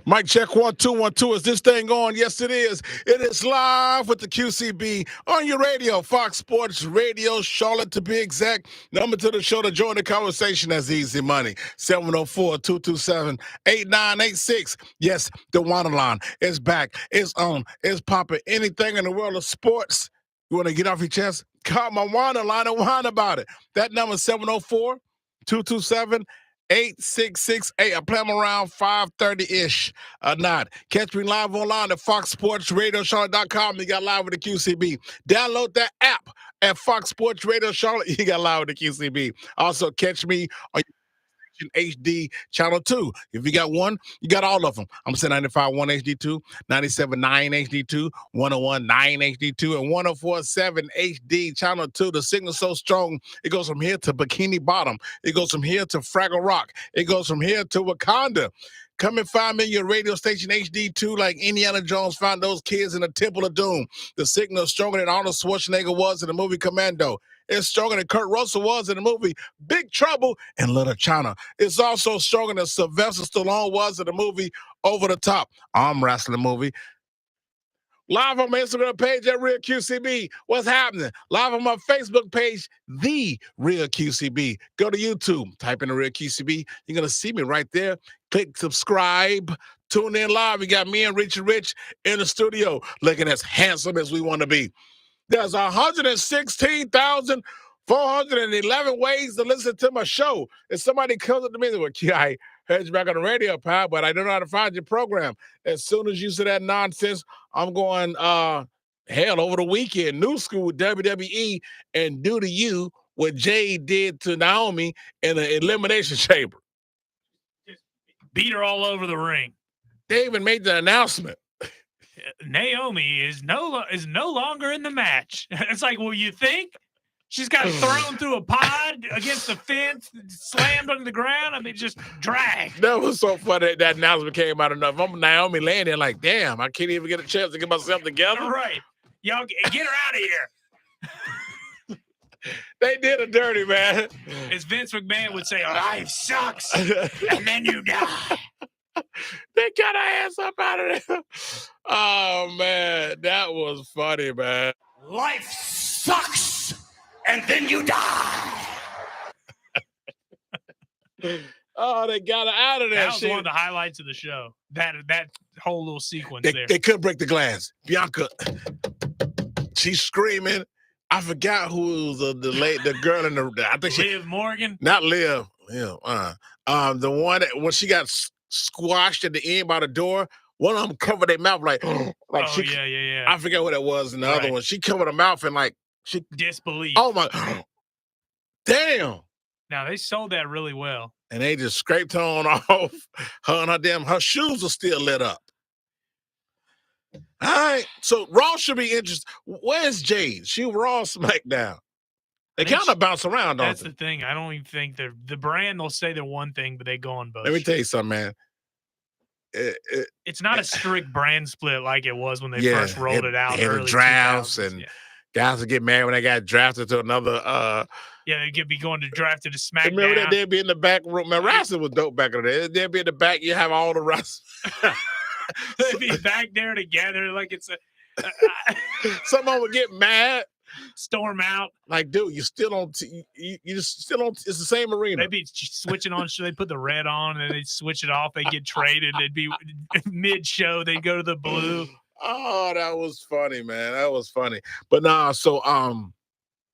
Mic check 1 2 1 2. Is this thing on? Yes, it is. It is live with the QCB on your radio, Fox Sports Radio, Charlotte to be exact. Number to the show to join the conversation. That's easy money. 704-227-8986. Yes, the WHINER line is back. It's on. It's popping. Anything in the world of sports you want to get off your chest? Call my WHINER line and whine about it. That number is 704-227-8986. 8668. I play them around 5:30-ish. Not. Catch me live online at FoxSportsRadioCharlotte.com. You got live with the QCB. Download that app at Fox Sports Radio Charlotte. You got live with the QCB. Also, catch me on HD channel 2. If you got one, you got all of them. I'm saying 95.1 HD2, 97.9 HD2, 101.9 HD2, and 104.7 HD channel 2. The signal's so strong, it goes from here to Bikini Bottom. It goes from here to Fraggle Rock. It goes from here to Wakanda. Come and find me your radio station HD2 like Indiana Jones found those kids in the Temple of Doom. The signal is stronger than Arnold Schwarzenegger was in the movie Commando. It's stronger than Kurt Russell was in the movie Big Trouble in Little China. It's also stronger than Sylvester Stallone was in the movie Over the Top, arm wrestling movie. Live on my Instagram page at Real QCB. What's happening? Live on my Facebook page, The Real QCB. Go to YouTube, type in The Real QCB. You're going to see me right there. Click subscribe. Tune in live. We got me and Richie Rich in the studio looking as handsome as we want to be. There's 116,411 ways to listen to my show. If somebody comes up to me and says, well, I heard you back on the radio, pal, but I don't know how to find your program. As soon as you say that nonsense, I'm going, hell, over the weekend, new school with WWE and do to you what Jay did to Naomi in the Elimination Chamber. Just beat her all over the ring. They even made the announcement. Naomi is no longer in the match. It's like, well, you think? She's got thrown through a pod against the fence, slammed on the ground. I mean, just dragged. That was so funny that announcement came out of nothing. I'm Naomi laying there like, damn, I can't even get a chance to get myself together. Right. Y'all get her out of here. They did a dirty, man. As Vince McMahon would say, life sucks, and then you die. They got her ass up out of there. Oh, man, that was funny, man. Life sucks, and then you die. Oh, they got her out of there. That was one of the highlights of the show. That whole little sequence there. They couldn't break the glass. Bianca, she's screaming. I forgot who was the girl in the. I think Liv Morgan. Not Liv. Yeah. The one that when she got squashed at the end by the door, one of them covered their mouth like yeah. I forget what it was. And the other one, she covered her mouth and like she disbelief. Oh my, damn! Now they sold that really well, and they just scraped her on off. Her shoes are still lit up. All right, so Raw should be interesting. Where's Jade? She Raw SmackDown. They kind of bounce around, don't they? That's the thing. I don't even think they're the brand. They'll say they're one thing, but they go on both. Let me tell you something, man. It's not a strict brand split like it was when they first rolled it out. Early drafts and guys would get mad when they got drafted to another. They could be going to draft to the SmackDown. Remember that they'd be in the back room. Man, wrestling was dope back in the day. They'd be in the back. You have all the wrestlers. They'd be back there together like it's a. Someone would get mad. Storm out. Like, dude, you still don't. You just still don't. It's the same arena. They'd be switching on. So they put the red on and they'd switch it off. They get traded. They'd be mid-show. They'd go to the blue. Oh, that was funny, man. That was funny. But nah, so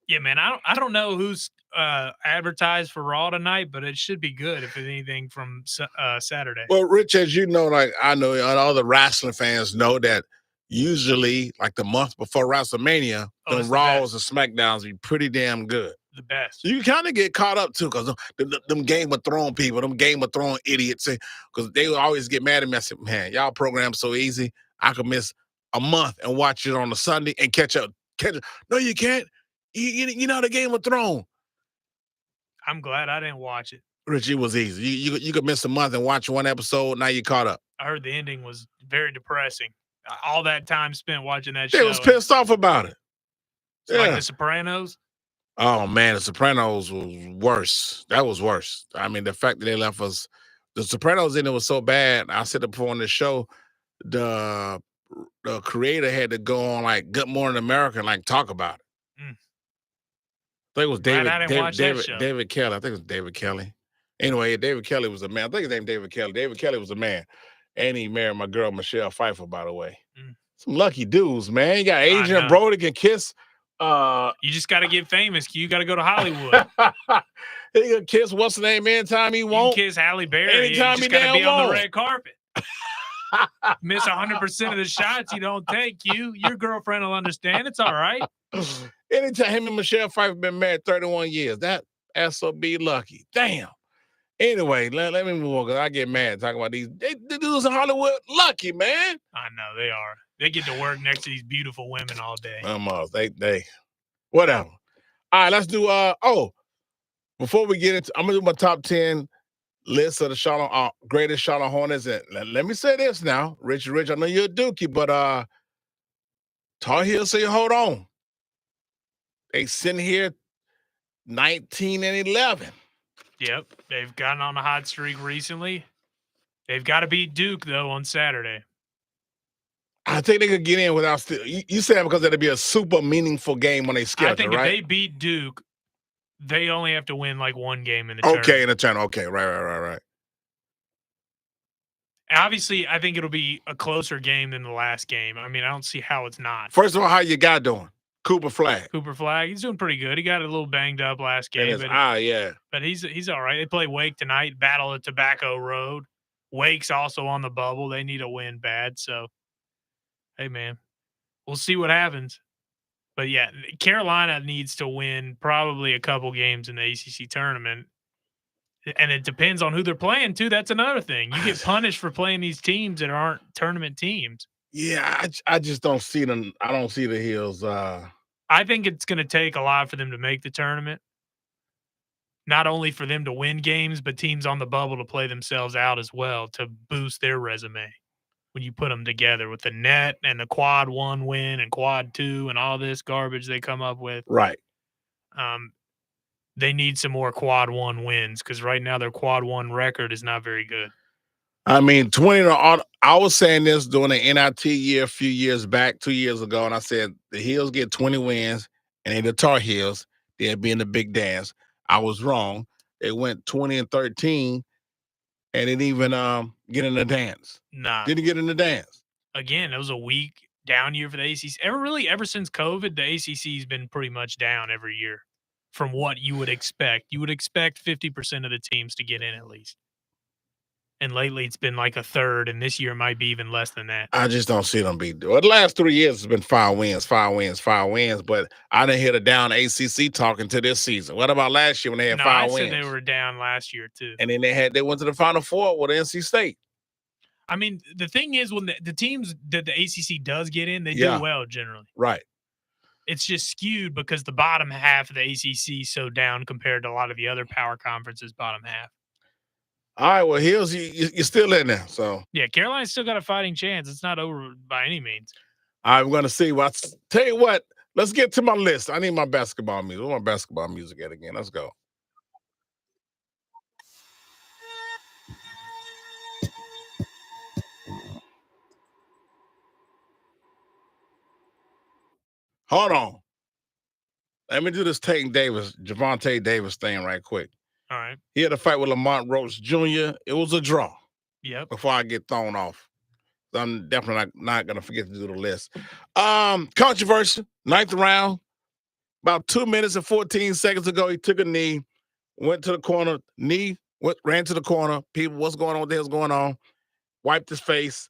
yeah, man. I don't know who's advertised for Raw tonight, but it should be good if anything from Saturday. Well, Rich, as you know, like I know, and all the wrestling fans know that. Usually, like the month before WrestleMania, the Raws and SmackDowns be pretty damn good. The best. So you kind of get caught up too, because them Game of Thrones people, them Game of Thrones idiots, because they always get mad at me. I said, man, y'all program so easy. I could miss a month and watch it on a Sunday and catch up. No, you can't. You know the Game of Thrones. I'm glad I didn't watch it. Rich, it was easy. You could miss a month and watch one episode. Now you caught up. I heard the ending was very depressing. All that time spent watching that show. They was pissed off about it. Like The Sopranos? Oh, man, The Sopranos was worse. That was worse. I mean, the fact that they left us The Sopranos in it was so bad. I said it before on the show, the creator had to go on like Good Morning America and like talk about it. I think it was David Kelly. I think it was David Kelly. Anyway, David Kelly was a man. I think his name David Kelly. David Kelly was a man. And he married my girl Michelle Pfeiffer, by the way. Some lucky dudes, man. You got Adrian Brody can kiss. You just got to get famous. You got to go to Hollywood. He can kiss what's the name anytime he wants. You can kiss Halle Berry. Anytime you just got to be on the red carpet. Miss 100% of the shots you don't take. Your girlfriend will understand. It's all right. Anytime him and Michelle Pfeiffer been married 31 years, that SOB lucky. Damn. Anyway, let me move on because I get mad talking about these. They dudes in Hollywood lucky, man. I know they are. They get to work next to these beautiful women all day. They whatever. All right, let's do before we get into, I'm gonna do my top 10 list of the greatest Charlotte Hornets. And let me say this now, Rich, I know you're a Dookie, but Tar Heels say hold on. They sitting here 19-11. Yep, they've gotten on a hot streak recently. They've got to beat Duke though on Saturday. I think they could get in without still. You said because it'll be a super meaningful game when they schedule, right? I think if they beat Duke, they only have to win like one game in the tournament. Okay, in the tournament. Okay, right. Obviously, I think it'll be a closer game than the last game. I mean, I don't see how it's not. First of all, how your guy doing? Cooper Flag, he's doing pretty good. He got a little banged up last game. But he's all right. They play Wake tonight, battle at Tobacco Road. Wake's also on the bubble. They need a win bad. So, hey, man, we'll see what happens. But, yeah, Carolina needs to win probably a couple games in the ACC tournament. And it depends on who they're playing, too. That's another thing. You get punished for playing these teams that aren't tournament teams. Yeah, I just don't see them. I don't see the Heels. I think it's going to take a lot for them to make the tournament. Not only for them to win games, but teams on the bubble to play themselves out as well to boost their resume. When you put them together with the net and the quad 1 win and quad 2 and all this garbage they come up with. Right. They need some more quad 1 wins because right now their quad 1 record is not very good. I mean, I was saying this during the NIT year a few years back, 2 years ago, and I said the Heels get 20 wins, and the Tar Heels, they'd be in the big dance. I was wrong. They went 20-13, and didn't even get in the dance. Nah. Didn't get in the dance. Again, it was a weak down year for the ACC. Ever since COVID, the ACC's been pretty much down every year from what you would expect. You would expect 50% of the teams to get in at least. And lately it's been like a third, and this year might be even less than that. I just don't see them beat. Well, the last 3 years it's been 5 wins, but I didn't hear the down ACC talking to this season. What about last year when they had 5 wins? I said they were down last year too. And then they went to the Final Four with NC State. I mean, the thing is when the teams that the ACC does get in, they do well generally. Right. It's just skewed because the bottom half of the ACC is so down compared to a lot of the other power conferences bottom half. All right, well, Heels, you're still in there. So yeah, Carolina's still got a fighting chance. It's not over by any means. I'm going to see. Well, tell you what, let's get to my list. I need my basketball music. Where's my basketball music at again? Let's go. Hold on. Let me do this Javonte Davis thing right quick. All right. He had a fight with Lamont Roach Jr. It was a draw. Yep. Before I get thrown off. So I'm definitely not going to forget to do the list. Controversy, 9th round. About 2 minutes and 14 seconds ago, he took a knee, went to the corner, ran to the corner. People, what's going on? What the hell's going on? Wiped his face.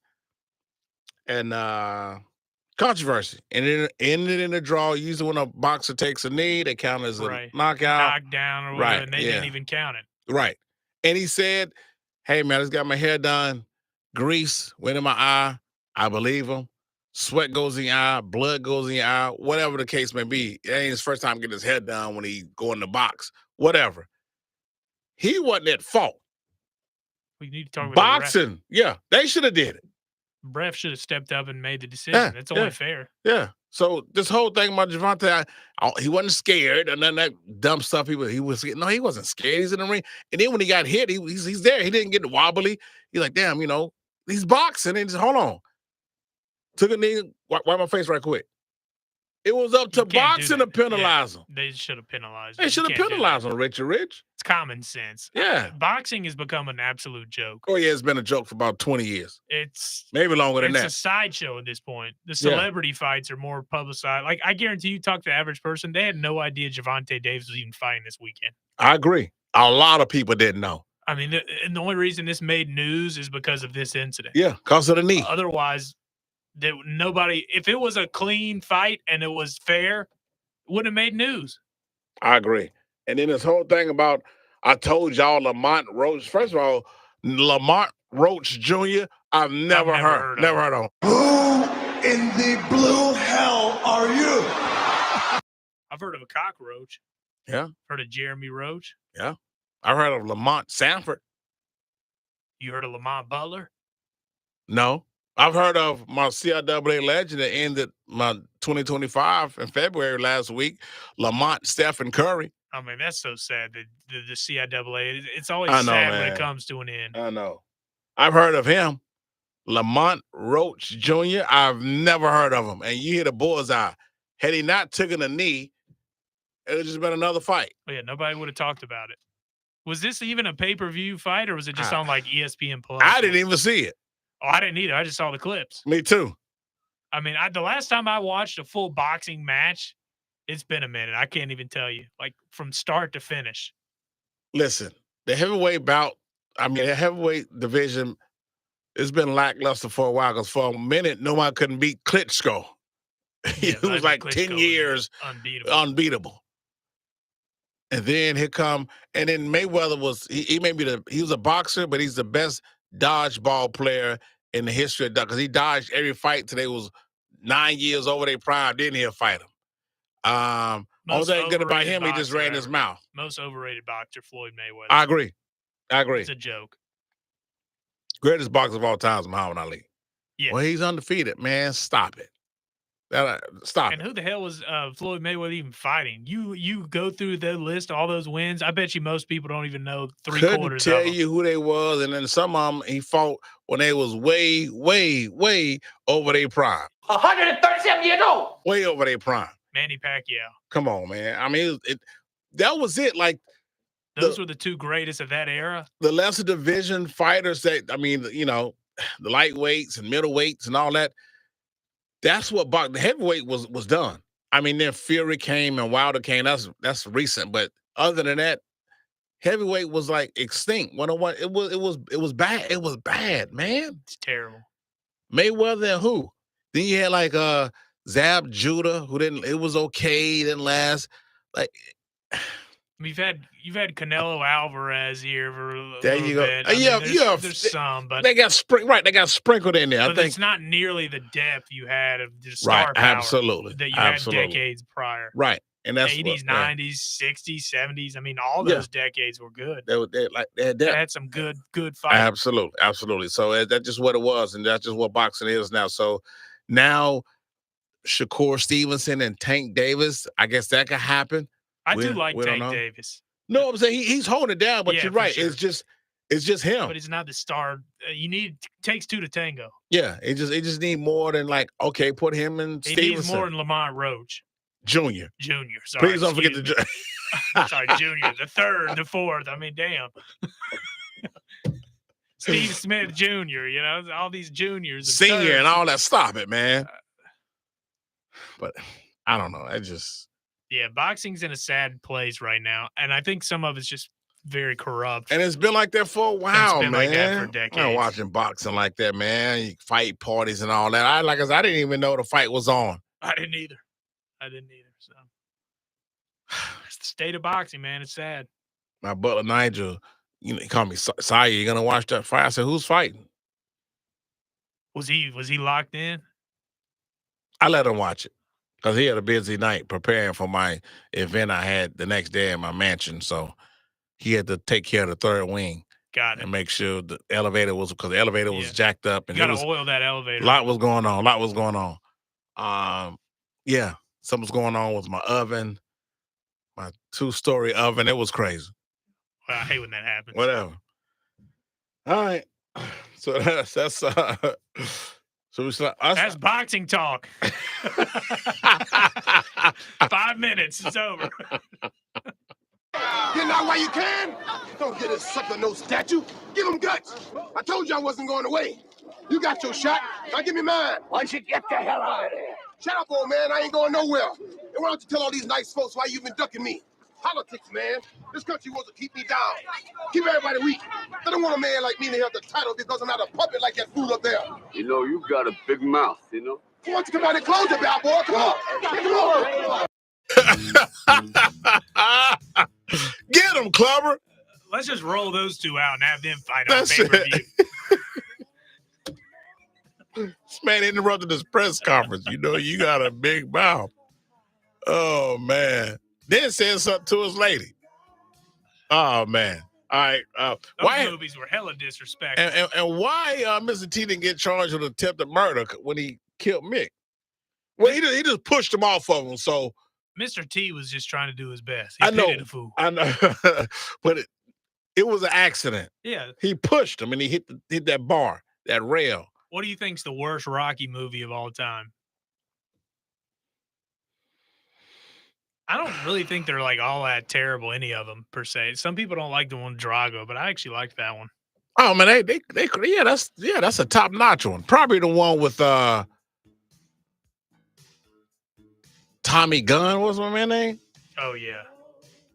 And controversy. And it ended in a draw. Usually when a boxer takes a knee, they count as a knockout. Knockdown or whatever, and they didn't even count it. Right. And he said, hey, man, I just got my hair done. Grease went in my eye. I believe him. Sweat goes in your eye. Blood goes in your eye. Whatever the case may be. It ain't his first time getting his hair done when he go in the box. Whatever. He wasn't at fault. We need to talk about boxing. Yeah, they should have did it. Ref should have stepped up and made the decision. It's only fair. Yeah. So this whole thing about Gervonta, he wasn't scared and none of that dumb stuff. He wasn't scared. He's in the ring. And then when he got hit, he's there. He didn't get wobbly. He's like, damn, he's boxing. And just hold on. Took a knee, wipe my face right quick. It was up to boxing to penalize him. They should have penalized him. They should have penalized him, Richard Rich. It's common sense. Yeah. Boxing has become an absolute joke. Oh, yeah, it's been a joke for about 20 years. It's maybe longer than that. It's a sideshow at this point. The celebrity fights are more publicized. Like, I guarantee you talk to the average person, they had no idea Gervonta Davis was even fighting this weekend. I agree. A lot of people didn't know. I mean, and the only reason this made news is because of this incident. Yeah, because of the knee. Otherwise, if it was a clean fight and it was fair, wouldn't have made news. I agree. And then this whole thing about, I told y'all Lamont Roach. First of all, Lamont Roach Jr., I've never heard of him. Who in the blue hell are you? I've heard of a cockroach. Yeah. Heard of Jeremy Roach. Yeah. I've heard of Lamont Sanford. You heard of Lamont Butler? No. I've heard of my CLT legend that ended my 2025 in February last week, Lamont Stephen Curry. I mean, that's so sad. The CIAA, it's always sad when it comes to an end. I know. I've heard of him. Lamont Roach Jr., I've never heard of him. And you hear the bullseye. Had he not taken a knee, it would have just been another fight. Oh, yeah, nobody would have talked about it. Was this even a pay-per-view fight, or was it just on, like, ESPN Plus? I didn't even see it. Oh, I didn't either. I just saw the clips. Me too. I mean, the last time I watched a full boxing match, it's been a minute. I can't even tell you, like, from start to finish. Listen, the heavyweight the heavyweight division, it's been lackluster for a while because for a minute, no one couldn't beat Klitschko. Yeah, it was like Klitschko 10 years unbeatable. And then and then Mayweather he was a boxer, but he's the best dodgeball player in the history of because he dodged every fight till they was 9 years over their prime. Then he'll fight him. All that good about him, he just ran his mouth. Most overrated boxer, Floyd Mayweather. I agree. It's a joke. Greatest boxer of all time is Muhammad Ali. Yeah. Well, he's undefeated, man. Stop it. Stop. And who the hell was Floyd Mayweather even fighting? You go through the list, all those wins. I bet you most people don't even know three-quarters of them. Couldn't tell you who they was, and then some of them he fought when they was way, way, way over their prime. 137 years old. Way over their prime. Manny Pacquiao. Come on, man. I mean, that was it. Like those were the two greatest of that era. The lesser division fighters the lightweights and middleweights and all that. That's what the heavyweight was done. I mean, then Fury came and Wilder came. That's recent, but other than that, heavyweight was like extinct. 101. It was bad. It was bad, man. It's terrible. Mayweather and who? Then you had like Zab Judah, who didn't. It was okay. Didn't last. Like you've had Canelo Alvarez here for a there little you go. bit. There's some, but they got sprinkled in there. But I think it's not nearly the depth you had of just star power absolutely that you had decades prior. Right, and that's 80s, 90s, 60s, 70s. I mean, all those decades were good. They had some good fights. Absolutely. So that's just what it was, and that's just what boxing is now. So now Shakur Stevenson and Tank Davis, I guess that could happen. I do like Tank Davis. No, I'm saying he's holding it down, but you're right. Sure. It's just him. But he's not the star. Takes two to tango. Yeah, it just need more than like, okay, put him in Stevenson. He needs more than Lamont Roach. Junior. Sorry. Please don't forget the sorry, Junior. The third, the fourth. I mean, damn. Steve Smith Jr., all these juniors. Senior and all that. Stop it, man. But I don't know. Yeah, boxing's in a sad place right now, and I think some of it's just very corrupt. And it's been like that for a while, man. Like that for decades. I'm watching boxing like that, man. Fight parties and all that. I didn't even know the fight was on. I didn't either. So it's the state of boxing, man. It's sad. My butler Nigel, he called me Saya. You gonna watch that fight? I said, who's fighting? Was he locked in? I let him watch it. Because he had a busy night preparing for my event I had the next day in my mansion. So he had to take care of the third wing. Got it. And make sure the elevator was jacked up. And you got to oil that elevator. A lot was going on. Yeah, something's going on with my oven, my 2-story oven. It was crazy. Well, I hate when that happens. Whatever. All right. So that's so we start, That's boxing talk. 5 minutes, it's over. Get out while you can. Don't get a sucker no statue. Give him guts. I told you I wasn't going away. You got your shot. Now give me mine. Why don't you get the hell out of there? Shut up, old man. I ain't going nowhere. And why don't you tell all these nice folks why you've been ducking me? Politics, man. This country wants to keep me down. Keep everybody weak. They don't want a man like me to have the title because I'm not a puppet like that fool up there. You know, you got a big mouth, you know? Why don't you come out and close it, bad boy? Come on. Come on. Get him, Clubber. Let's just roll those two out and have them fight That's on pay-per-view. This man interrupted this press conference. You know, you got a big mouth. Oh, man. Then said something to his lady. Oh, man. All right. Those movies were hella disrespectful. And why Mr. T didn't get charged with attempted murder when he killed Mick? Well, he just pushed him off of him. So Mr. T was just trying to do his best. I know, a fool. I know, but it was an accident. Yeah. He pushed him and he hit that bar, that rail. What do you think's the worst Rocky movie of all time? I don't really think they're like all that terrible, any of them per se. Some people don't like the one Drago, but I actually liked that one. Oh man, they that's a top notch one. Probably the one with Tommy Gunn. What's my man's name? Oh yeah,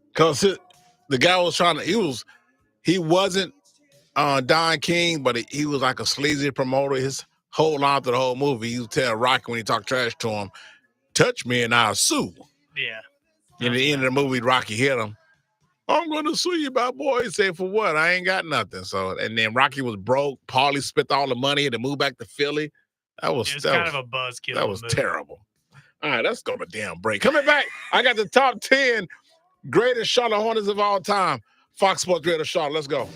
because the guy was trying to. He wasn't Don King, but he was like a sleazy promoter. His whole line through the whole movie, he would tell Rocky when he talked trash to him, "Touch me and I'll sue." Yeah. In the end of the movie, Rocky hit him. I'm going to sue you, bad boy. He said, for what? I ain't got nothing. So, and then Rocky was broke. Paulie spent all the money to move back to Philly. That was kind of a buzzkill. That was terrible. All right, let's go to damn break. Coming back, I got the top 10 greatest Charlotte Hornets of all time. Fox Sports Radio Charlotte. Let's go.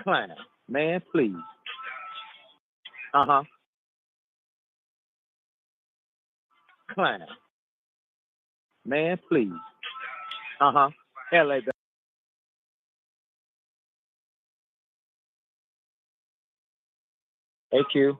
Clown. Man, please. Uh-huh. Clown. Man, please. Uh-huh. LA. AQ.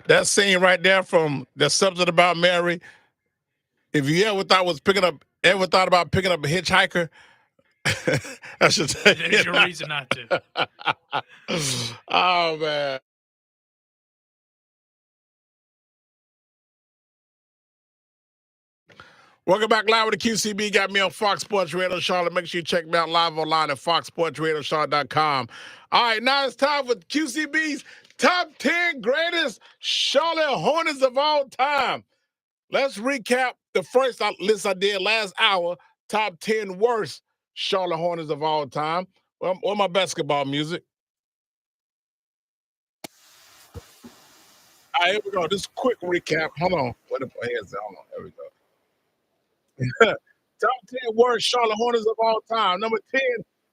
That scene right there from the subject about Mary. If you ever thought about picking up a hitchhiker, I should say There's your reason not to. Oh man. Welcome back live with the QCB. Got me on Fox Sports Radio Charlotte. Make sure you check me out live online at foxsportsradiocharlotte.com. All right, now it's time for QCB's top 10 greatest Charlotte Hornets of all time. Let's recap the first list I did last hour, top 10 worst Charlotte Hornets of all time. Well, or my basketball music. All right, here we go. This quick recap. Hold on. What if my head's down? Hold on. There we go. Top 10 worst Charlotte Hornets of all time. Number 10,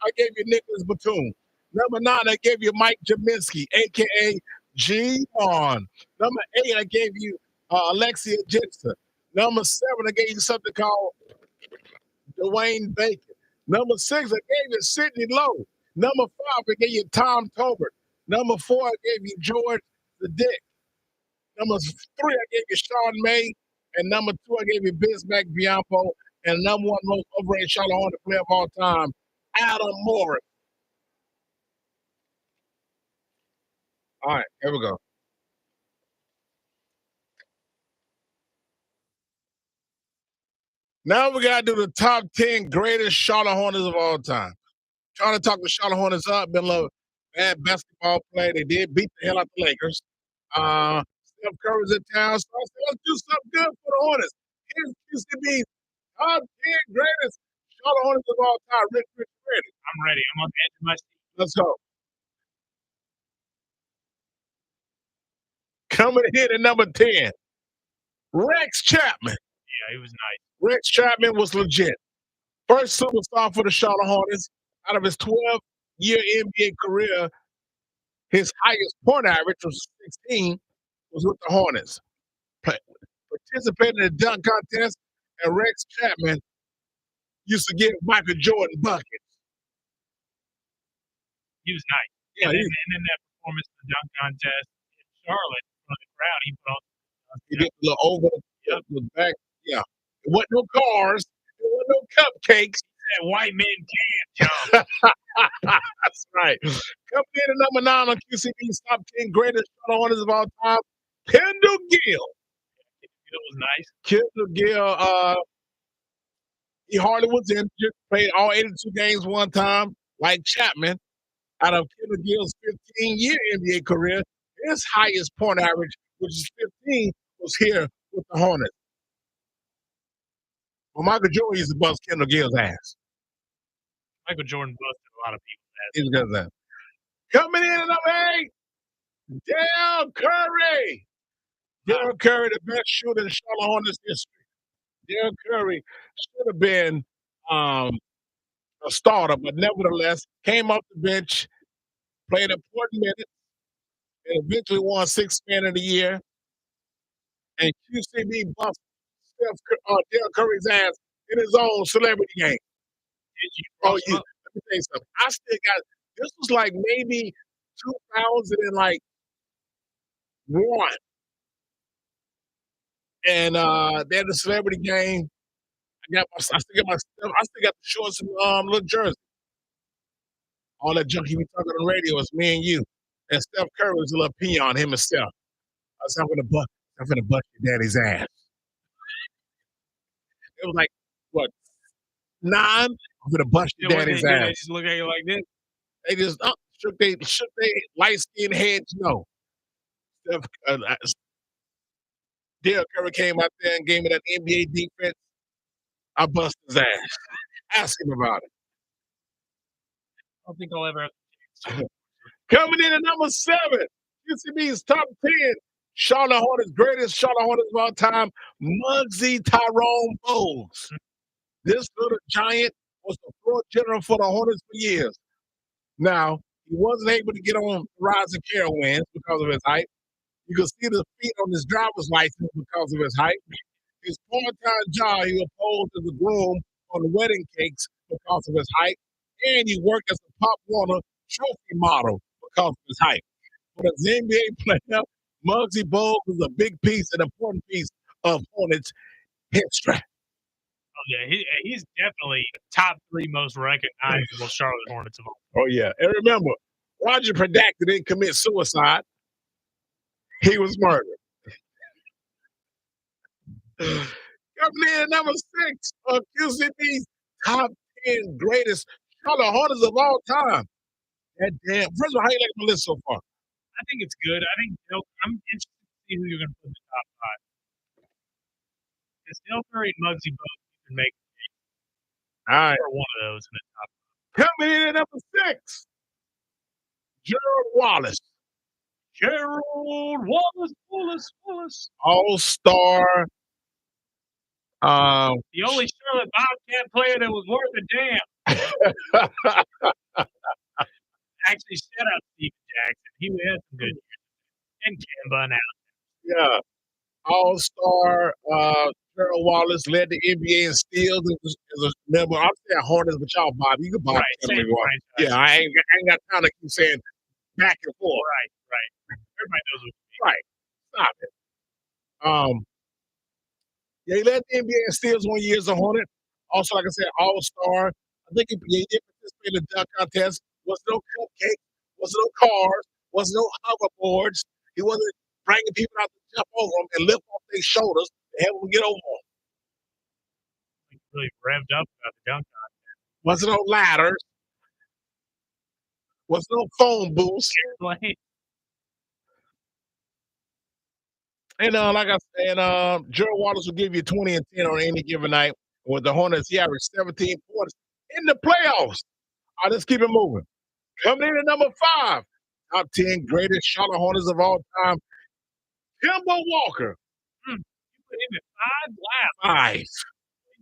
I gave you Nicholas Batum. Number 9, I gave you Mike Jaminski, a.k.a. G-On. Number 8, I gave you Alexia Jixon. Number 7, I gave you something called Dwayne Bacon. Number 6, I gave you Sidney Lowe. Number 5, I gave you Tom Tolbert. Number 4, I gave you George the Dick. Number 3, I gave you Sean May. And number 2, I gave you Bismack Bianco. And number 1 most overrated Charlotte Hornet player of all time, Adam Morris. All right, here we go. Now we got to do the top 10 greatest Charlotte Hornets of all time. Trying to talk the Charlotte Hornets up. Been a little bad basketball play. They did beat the hell out the Lakers. Steph Curry's in town, so I said, let's do something good for the Hornets. Here's QCB's top 10 greatest Charlotte Hornets of all time. Rich, ready. I'm ready. I'm on the edge of my seat. Let's go. Coming in at number 10, Rex Chapman. Yeah, he was nice. Rex Chapman was legit. First superstar for the Charlotte Hornets. Out of his 12-year NBA career, his highest point average was 16, was with the Hornets. Participated in the dunk contest, and Rex Chapman used to give Michael Jordan buckets. He was nice. Yeah, and then that performance in the dunk contest in Charlotte in front of the crowd, he put on. He did a little over the back. Yeah. There wasn't no cars. There wasn't no cupcakes. That white men can't jump. That's right. Coming in at number 9 on QCB's top 10 greatest Charlotte Hornets of all time, Kendall Gill. It was nice. Kendall Gill, he hardly was injured, played all 82 games one time, like Chapman. Out of Kendall Gill's 15-year NBA career, his highest point average, which is 15, was here with the Hornets. Well, Michael Jordan used to bust Kendall Gill's ass. Michael Jordan busted a lot of people's ass. He's got that. Coming in at number 8, Dale Curry. Dale Curry, the best shooter in Charlotte Hornets history. Dale Curry should have been a starter, but nevertheless came off the bench, played important minutes, and eventually won 6th Man of the Year. And QCB busted Dale Curry's ass in his own celebrity game. Did you? Oh, yeah. Let me tell you something. I still got this. Was like maybe 2001, and they had the celebrity game. I still got the shorts and little jersey. All that junk he be talking on the radio is me and you. And Steph Curry was a little peon him himself. I said, I'm gonna bust your daddy's ass. It was like, what, 9? I'm gonna bust your daddy's ass. They just look at you like this. They just shook their light-skinned heads. No. Dale Curry came out there and gave me that NBA defense. I bust his ass. Ask him about it. I don't think I'll ever have to. Coming in at number 7, QCB's top 10 Charlotte Hornets, greatest Charlotte Hornets of all time, Muggsy Tyrone Bowles. This little giant was the floor general for the Hornets for years. Now, he wasn't able to get on Rising Carol wins because of his height. You can see the feet on his driver's license because of his height. His part-time job, he was posed as a groom on the wedding cakes because of his height. And he worked as a Pop Warner trophy model because of his height. But as an NBA player, Muggsy Bogues was a big piece, an important piece of Hornets history. Oh, yeah, he's definitely top 3 most recognizable Charlotte Hornets of all time. Oh, yeah. And remember, Roger Predactor didn't commit suicide. He was murdered. Coming in at number 6 on QCB's top 10 greatest Charlotte Hornets of all time. That damn. First of all, how you like my list so far? I think it's good. I think I'm interested to see who you're going to put in the top 5. Because Dale Curry and Muggsy Bogues can make all right. one of those in the top 5. Coming in at number 6, Gerald Wallace. Gerald Wallace. All-star. The only Charlotte Bobcat player that was worth a damn. Actually, shout out Steve Jackson. He had some good years. And Kemba now. Yeah. All-star Gerald Gerald Wallace led the NBA in steals as a member. I'm saying Hornets, but y'all Bob, you can Bob. Right, tell me same what. franchise. Yeah, I ain't got time to keep saying back and forth. Right. Everybody knows what you mean. Right. Stop it. Yeah, he led the NBA in steals 1 year as a Hornet. Also, like I said, All-Star. I think he did participate in the dunk contest. Was no cupcake. Was no cars. Was no hoverboards. He wasn't bringing people out to jump over them and lift off their shoulders to help them get over them. Really revved up about the dunk contest. Wasn't no ladders. Was no phone booths. And like I said, Gerald Wallace will give you 20 and 10 on any given night. With the Hornets, he averaged 17 points in the playoffs. All right, let's keep it moving. Coming in at number 5, top 10 greatest Charlotte Hornets of all time, Kemba Walker. You put him at 5? Wow. 5. He's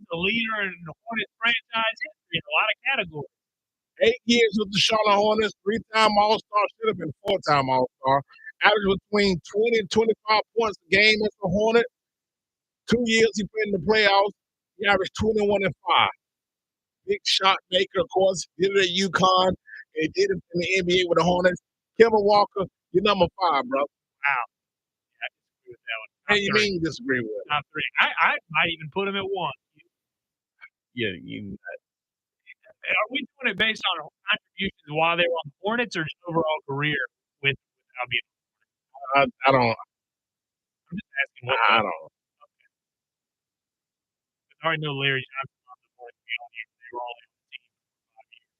the leader in the Hornets franchise history in a lot of categories. 8 years with the Charlotte Hornets, 3-time All-Star, should have been 4-time All-Star. Averaged between 20 and 25 points a game as a Hornet. 2 years he played in the playoffs. He averaged 21 and 5. Big shot maker, of course. Did it at UConn. And did it in the NBA with the Hornets. Kemba Walker, you're number 5, bro. Wow. Yeah, I disagree with that one. What do you mean you disagree with it? Top 3. I might even put him at 1. Yeah, Are we doing it based on contributions while they were on the Hornets or just overall career without being? I don't. I'm just asking. I don't. Okay. I already know Larry Johnson on the Hornets. They were all on the team for 5 years.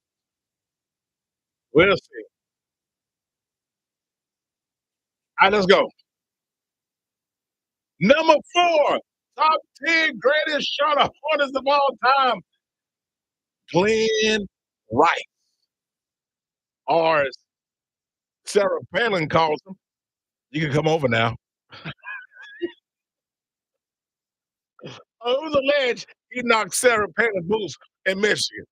We'll see. All right, let's go. Number 4, top 10 greatest Charlotte Hornets of all time, Glenn Rice. Or as Sarah Palin calls him. You can come over now. It was alleged he knocked Sarah Palin boots in Michigan.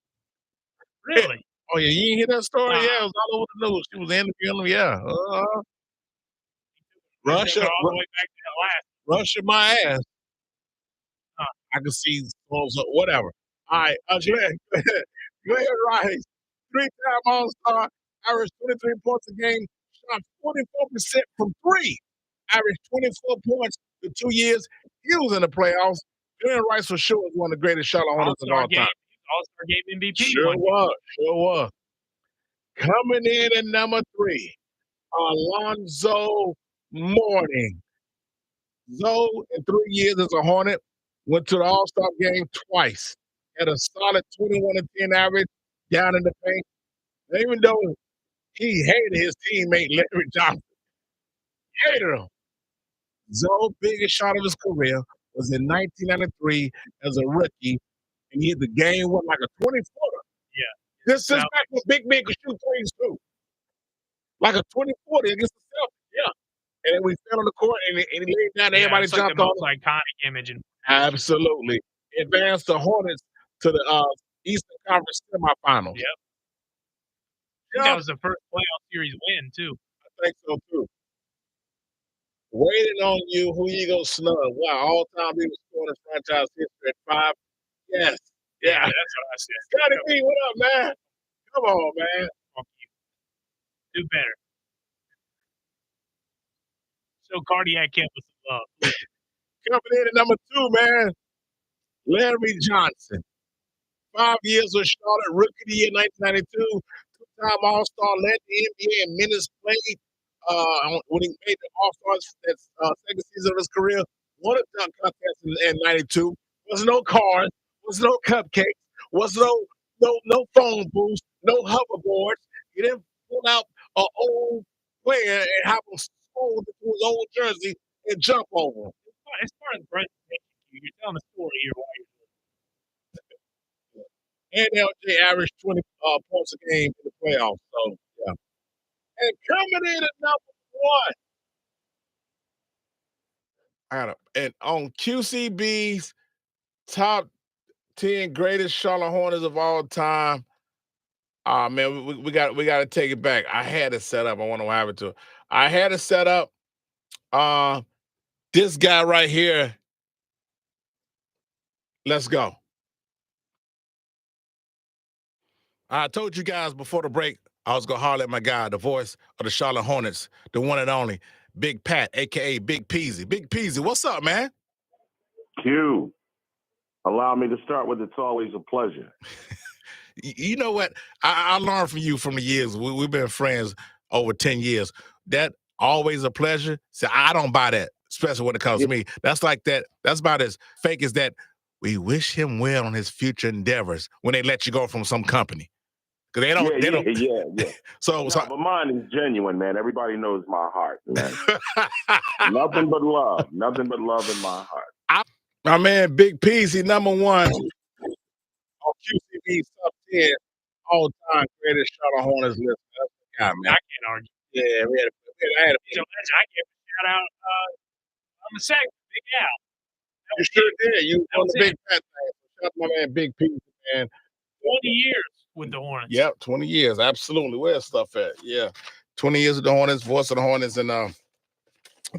Really? Oh, yeah, you didn't hear that story? Yeah, it was all over the news. She was interviewing him, yeah. Russia, all the way back to last. Russia my ass. I can see whatever. All right, Glenn Rice, 3-time All-Star, averaged 23 points a game, shot 44% from 3, averaged 24 points for 2 years. He was in the playoffs. Glenn Rice for sure is one of the greatest Charlotte Hornets of all time. All-Star game MVP. Sure was. Coming in at number 3, Alonzo Mourning. Zoe, in 3 years as a Hornet, went to the All-Star game twice. Had a solid 21 and 10 average down in the paint. And even though he hated his teammate Larry Johnson, hated him. Zoe's biggest shot of his career was in 1993 as a rookie, and he hit the game with like a 20-footer. Yeah. This is back when Big Men could shoot threes too. Like a 20-footer against the Celtics, yeah. And then we fell on the court and he laid down and everybody jumped on him. Iconic image. Absolutely. Advanced the Hornets to the Eastern Conference semifinals. Yep. That was the first playoff series win, too. I think so, too. Waiting on you, who you gonna snub? Wow, all-time leading scorer in franchise history at 5. Yes. Yeah, that's what I said. Scotty B, what up, man? Come on, man. Fuck you. Do better. So cardiac Kemp with some love. Coming in at number 2, man. Larry Johnson. 5 years with Charlotte, rookie of the year 1992. 2-time All-Star, led the NBA in minutes played when he made the All-Stars second season of his career. Won a dunk contest in 92. Was no cars, was no cupcakes, was no phone booths, no hoverboards. He didn't pull out an old player and have him fold into his old jersey and jump over him. It's part of the presentation. You're telling the story here while you're and LJ averaged 20 points a game in the playoffs. So, yeah. And coming in at number 1. I got it. And on QCB's top 10 greatest Charlotte Hornets of all time. Man, we got to take it back. I had it set up. I want to have it to. I had it set up. This guy right here Let's go. I told you guys before the break, I was going to holler at my guy, the voice of the Charlotte Hornets, the one and only, Big Pat, a.k.a. Big Peasy. Big Peasy, what's up, man? Q, allow me to start with it's always a pleasure. You know what? I learned from you from the years. We've been friends over 10 years. That always a pleasure. So I don't buy that, especially when it comes to me. That's like that. That's about as fake as that. We wish him well on his future endeavors when they let you go from some company. Because they don't. Yeah. So but mine is genuine, man. Everybody knows my heart, man. Nothing but love. Nothing but love in my heart. My man, Big Peasy, #1 on QCB'S top 10 all-time greatest Charlotte Hornets list. That's the guy, man. I can't argue. Yeah, I had a I gave a shout out on the second, Big Al. You sure did. You on the Big Pat thing. Shout out to my man, Big Peasy, man. 20 years with the Hornets. Yep, 20 years. Absolutely. Where's stuff at? Yeah. 20 years with the Hornets, voice of the Hornets. And I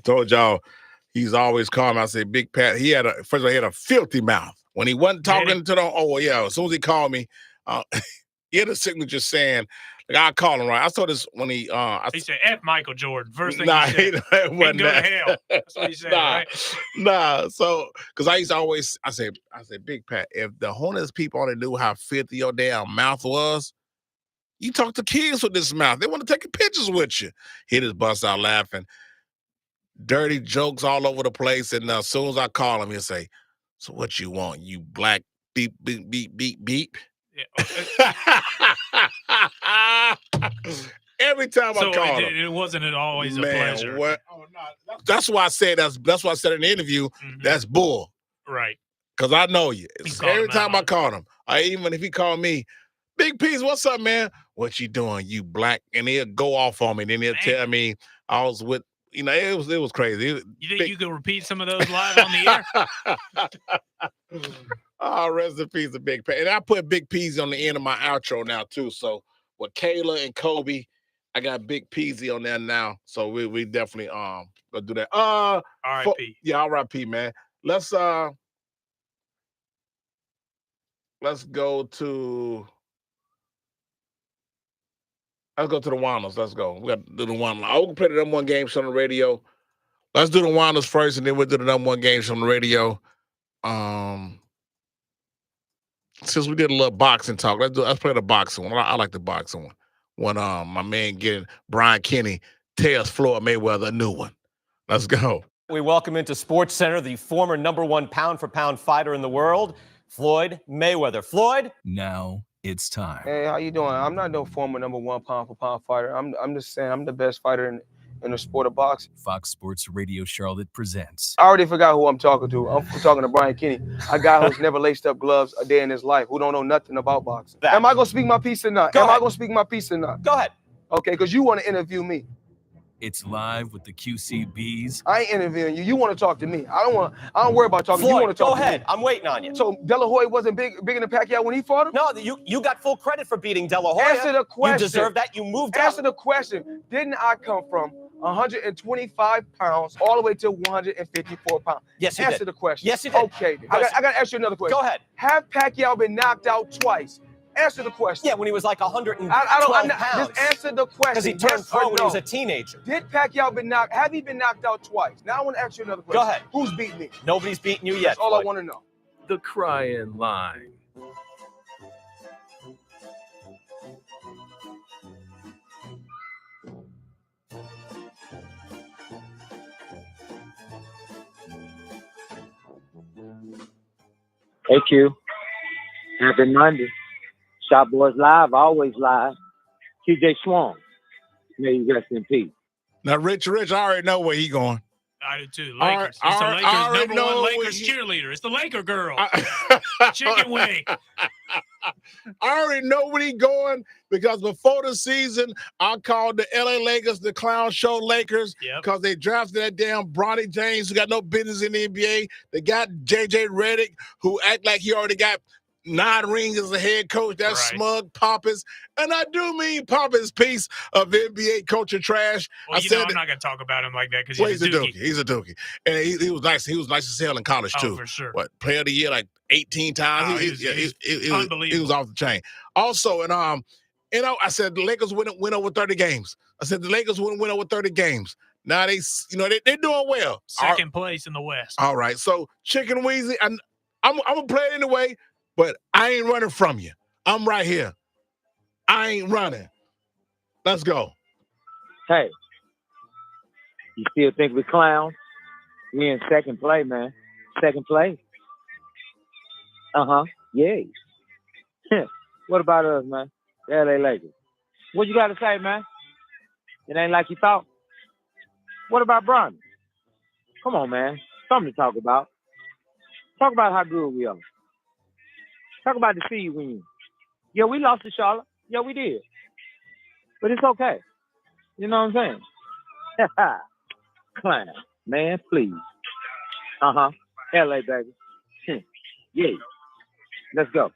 told y'all, he's always calm. I said, Big Pat, first of all, he had a filthy mouth. When he wasn't talking to the, as soon as he called me, he had a signature saying, like, I call him right. I saw this when he said, F Michael Jordan. First thing he said. He wasn't go to hell. That's what he said, right? So, because I used to always, I said, Big Pat, if the Hornets people only knew how filthy your damn mouth was, you talk to kids with this mouth. They want to take pictures with you. He just busts out laughing. Dirty jokes all over the place. And as soon as I call him, he'll say, so what you want, you black beep, beep, beep, beep, beep? Yeah. Every time I call him. It wasn't always a pleasure. What? Oh, no. That's why I said that's why I said in the interview, that's bull. Right. Because I know you. Every time I call him, even if he called me, Big Peas, what's up, man? What you doing, you black? And he'll go off on me. Then he'll tell me I was with, it was crazy. You think you could repeat some of those live on the air? Oh, rest in peace, Big Pat. And I put Big Peasy on the end of my outro now, too. So with Kayla and Kobe, I got Big Peasy on there now. So we definitely gonna do that. R.I.P. Yeah, R.I.P. man. Let's go to the Whiners. Let's go. We got to do the Whiners. I will play the #1 game show on the radio. Let's do the Whiners first, and then we'll do the #1 game show on the radio. Since we did a little boxing talk, let's play the boxing one. I like the boxing one. When my man Brian Kenny tells Floyd Mayweather a new one. Let's go. We welcome into Sports Center the former #1 pound-for-pound fighter in the world, Floyd Mayweather. Floyd? Now it's time. Hey, how you doing? I'm not no former #1 pound-for-pound fighter. I'm just saying I'm the best fighter in the sport of boxing. Fox Sports Radio Charlotte presents. I already forgot who I'm talking to. I'm talking to Brian Kenny, a guy who's never laced up gloves a day in his life, who don't know nothing about boxing. Am I going to speak my piece or not? I going to speak my piece or not? Go ahead. Okay, because you want to interview me. It's live with the QCB'S. I ain't interviewing you. You want to talk to me. I don't worry about talking. Floyd, you want to talk go ahead. To me. I'm waiting on you. So De La Hoya wasn't bigger than Pacquiao when he fought him? No, you got full credit for beating De La Hoya. Answer the question. You deserve that. You moved Answer the question. Didn't I come from 125 pounds all the way to 154 pounds? Yes, you did. Answer the question. Yes, you did. Okay. I got to ask you another question. Go ahead. Have Pacquiao been knocked out twice? Answer the question. Yeah, when he was like 112 pounds. Just answer the question. Because he turned pro when he was a teenager. Did Pacquiao have he been knocked out twice? Now I want to ask you another question. Go ahead. Who's beating me? Nobody's beating you yet. That's all I want to know. The crying line. Hey, Q. Happy Monday. Shot Boys Live, always live. TJ Swan. May you rest in peace. Now, Rich, I already know where he going. I do too. Lakers. It's the Lakers #1 Lakers cheerleader. It's the Laker girl. Chicken wing. I already know where he going because before the season, I called the LA Lakers the Clown Show Lakers because they drafted that damn Bronny James who got no business in the NBA. They got JJ Redick who act like he already got 9 rings as a head coach. That's smug, pompous. And I do mean pompous piece of NBA culture trash. Well, I'm not going to talk about him like that because he's a dookie. He's a dookie. And he was nice. He was nice as hell in college, too. For sure. What, player of the year like 18 times. Oh, It was off the chain. Also, and I said the Lakers win over 30 games. I said the Lakers wouldn't win over 30 games. Now they're doing well. Second place in the West. All right. So Chicken Weezy, I'm gonna play it anyway, but I ain't running from you. I'm right here. I ain't running. Let's go. Hey, you still think we clowns? We in second place, man. Second place. Yeah. What about us, man? The LA Lakers. What you got to say, man? It ain't like you thought. What about Bronny? Come on, man. Something to talk about. Talk about how good we are. Talk about the seed win. Yeah, we lost to Charlotte. Yeah, we did. But it's okay. You know what I'm saying? Clown. Man, please. LA, baby. Yeah. Let's go.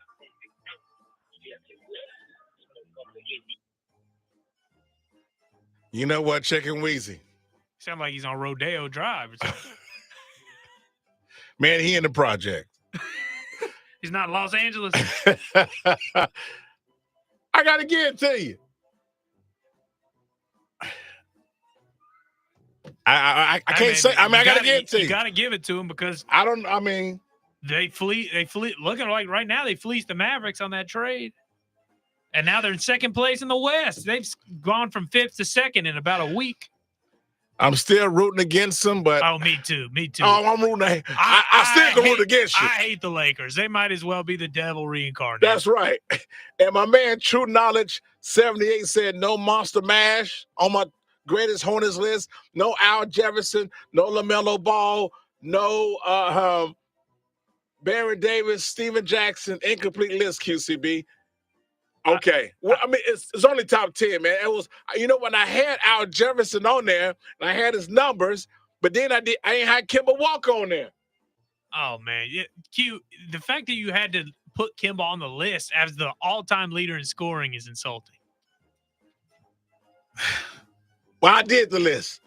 You know what, Chicken Weezy? Sound like he's on Rodeo Drive or something. Man, he in the project. He's not in Los Angeles. I got to give it to you. I can't say. I got to give it to you. You got to give it to him because they fleet. Looking like right now they fleeced the Mavericks on that trade, and now they're in second place in the West. They've gone from 5th to 2nd in about a week. I'm still rooting against them, but me too. Oh, I'm rooting. I still can root against you. I hate the Lakers. They might as well be the devil reincarnated. That's right. And my man True Knowledge 78 said no Monster Mash on my greatest Hornets list. No Al Jefferson. No LaMelo Ball. No Baron Davis. Steven Jackson. Incomplete list. QCB. Okay. Well, I mean, it's only top 10, man. It was, when I had Al Jefferson on there, and I had his numbers, but then I ain't had Kemba Walker on there. Oh, man. Q, the fact that you had to put Kemba on the list as the all-time leader in scoring is insulting. Well, I did the list.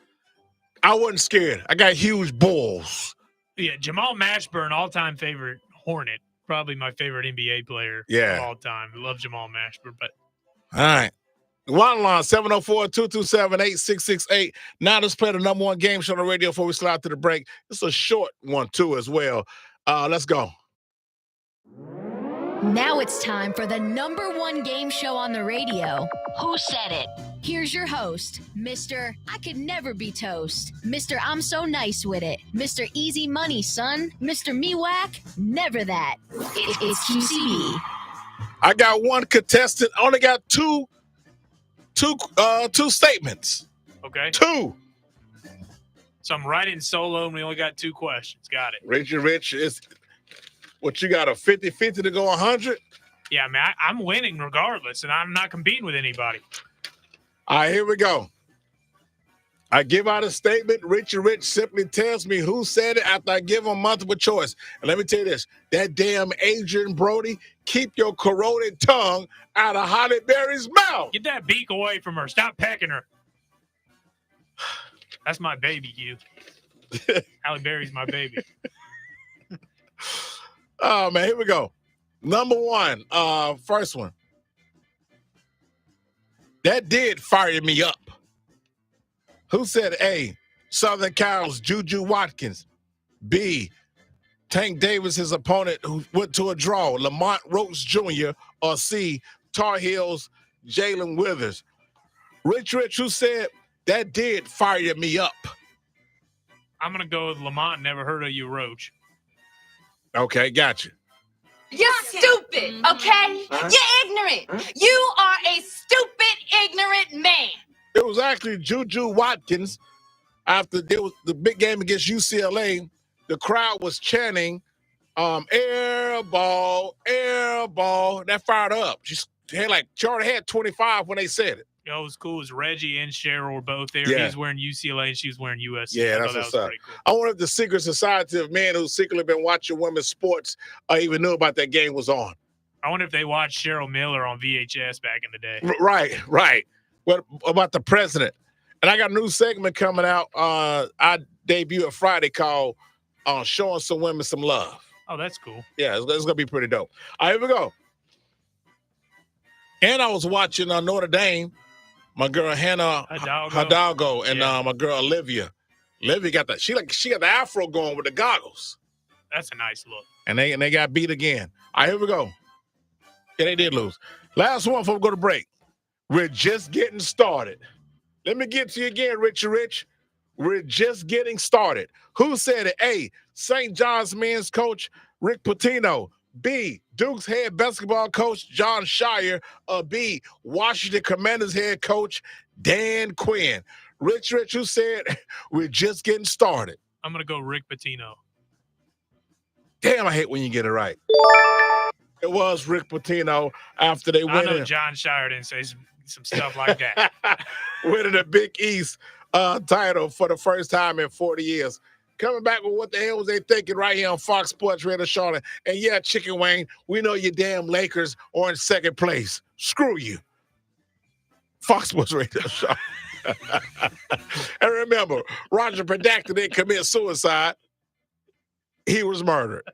I wasn't scared. I got huge balls. Yeah, Jamal Mashburn, all-time favorite Hornet. Probably my favorite NBA player of all time. I love Jamal Mashburn, but all right. One line 704-227-8668. Now let's play the number one game show on the radio before we slide to the break. It's a short one too as well. Let's go. Now it's time for the number one game show on the radio. Who Said It? Here's your host, Mr. I Could Never Be Toast, Mr. I'm So Nice With It, Mr. Easy Money, Son, Mr. Me Whack, Never That. It's QCB. I got one contestant. I only got two statements. Okay. 2. So I'm writing solo, and we only got 2 questions. Got it. Rich is what you got, a 50-50 to go 100? Yeah, man, I'm winning regardless, and I'm not competing with anybody. All right, here we go. I give out a statement. Richie Rich simply tells me who said it after I give him multiple choice. And let me tell you this, that damn Adrian Brody, keep your corroded tongue out of Holly Berry's mouth. Get that beak away from her. Stop pecking her. That's my baby, you. Halle Berry's my baby. Oh, man, here we go. Number 1, first one. That did fire me up. Who said A, Southern Cal's Juju Watkins? B, Tank Davis, his opponent, who went to a draw, Lamont Roach Jr., or C, Tar Heels, Jalen Withers? Rich, who said that did fire me up? I'm going to go with Lamont, never heard of you, Roach. Okay, got you. You're stupid, okay? You're ignorant. You are a stupid, ignorant man. It was actually Juju Watkins. After there was the big game against UCLA, the crowd was chanting, air ball, air ball. That fired up. She already had 25 when they said it. It was cool. It was Reggie and Cheryl were both there. Yeah. He was wearing UCLA and she was wearing USC. Yeah, that's what's up. Cool. I wonder if the secret society of men who secretly been watching women's sports even knew about that game was on. I wonder if they watched Cheryl Miller on VHS back in the day. Right. What about the president? And I got a new segment coming out. I debut a Friday called Showing Some Women Some Love. Oh, that's cool. Yeah, it's going to be pretty dope. All right, here we go. And I was watching Notre Dame, my girl Hannah Hidalgo and my girl Olivia. Olivia got that. She got the afro going with the goggles. That's a nice look. And they got beat again. All right, here we go. Yeah, they did lose. Last one before we go to break. We're just getting started. Let me get to you again, Richie Rich. We're just getting started. Who said it? A, St. John's men's coach Rick Pitino. B, Duke's head basketball coach John Shire. B, Washington Commanders head coach Dan Quinn. Rich, who said we're just getting started? I'm going to go Rick Pitino. Damn, I hate when you get it right. It was Rick Pitino after they went. I know John Shire didn't say some stuff like that. Winning the Big East title for the first time in 40 years. Coming back with what the hell was they thinking right here on Fox Sports Radio Charlotte. And yeah, Chicken Wayne, we know your damn Lakers are in second place. Screw you. Fox Sports Radio Charlotte. And remember, Roger Predactor didn't commit suicide. He was murdered.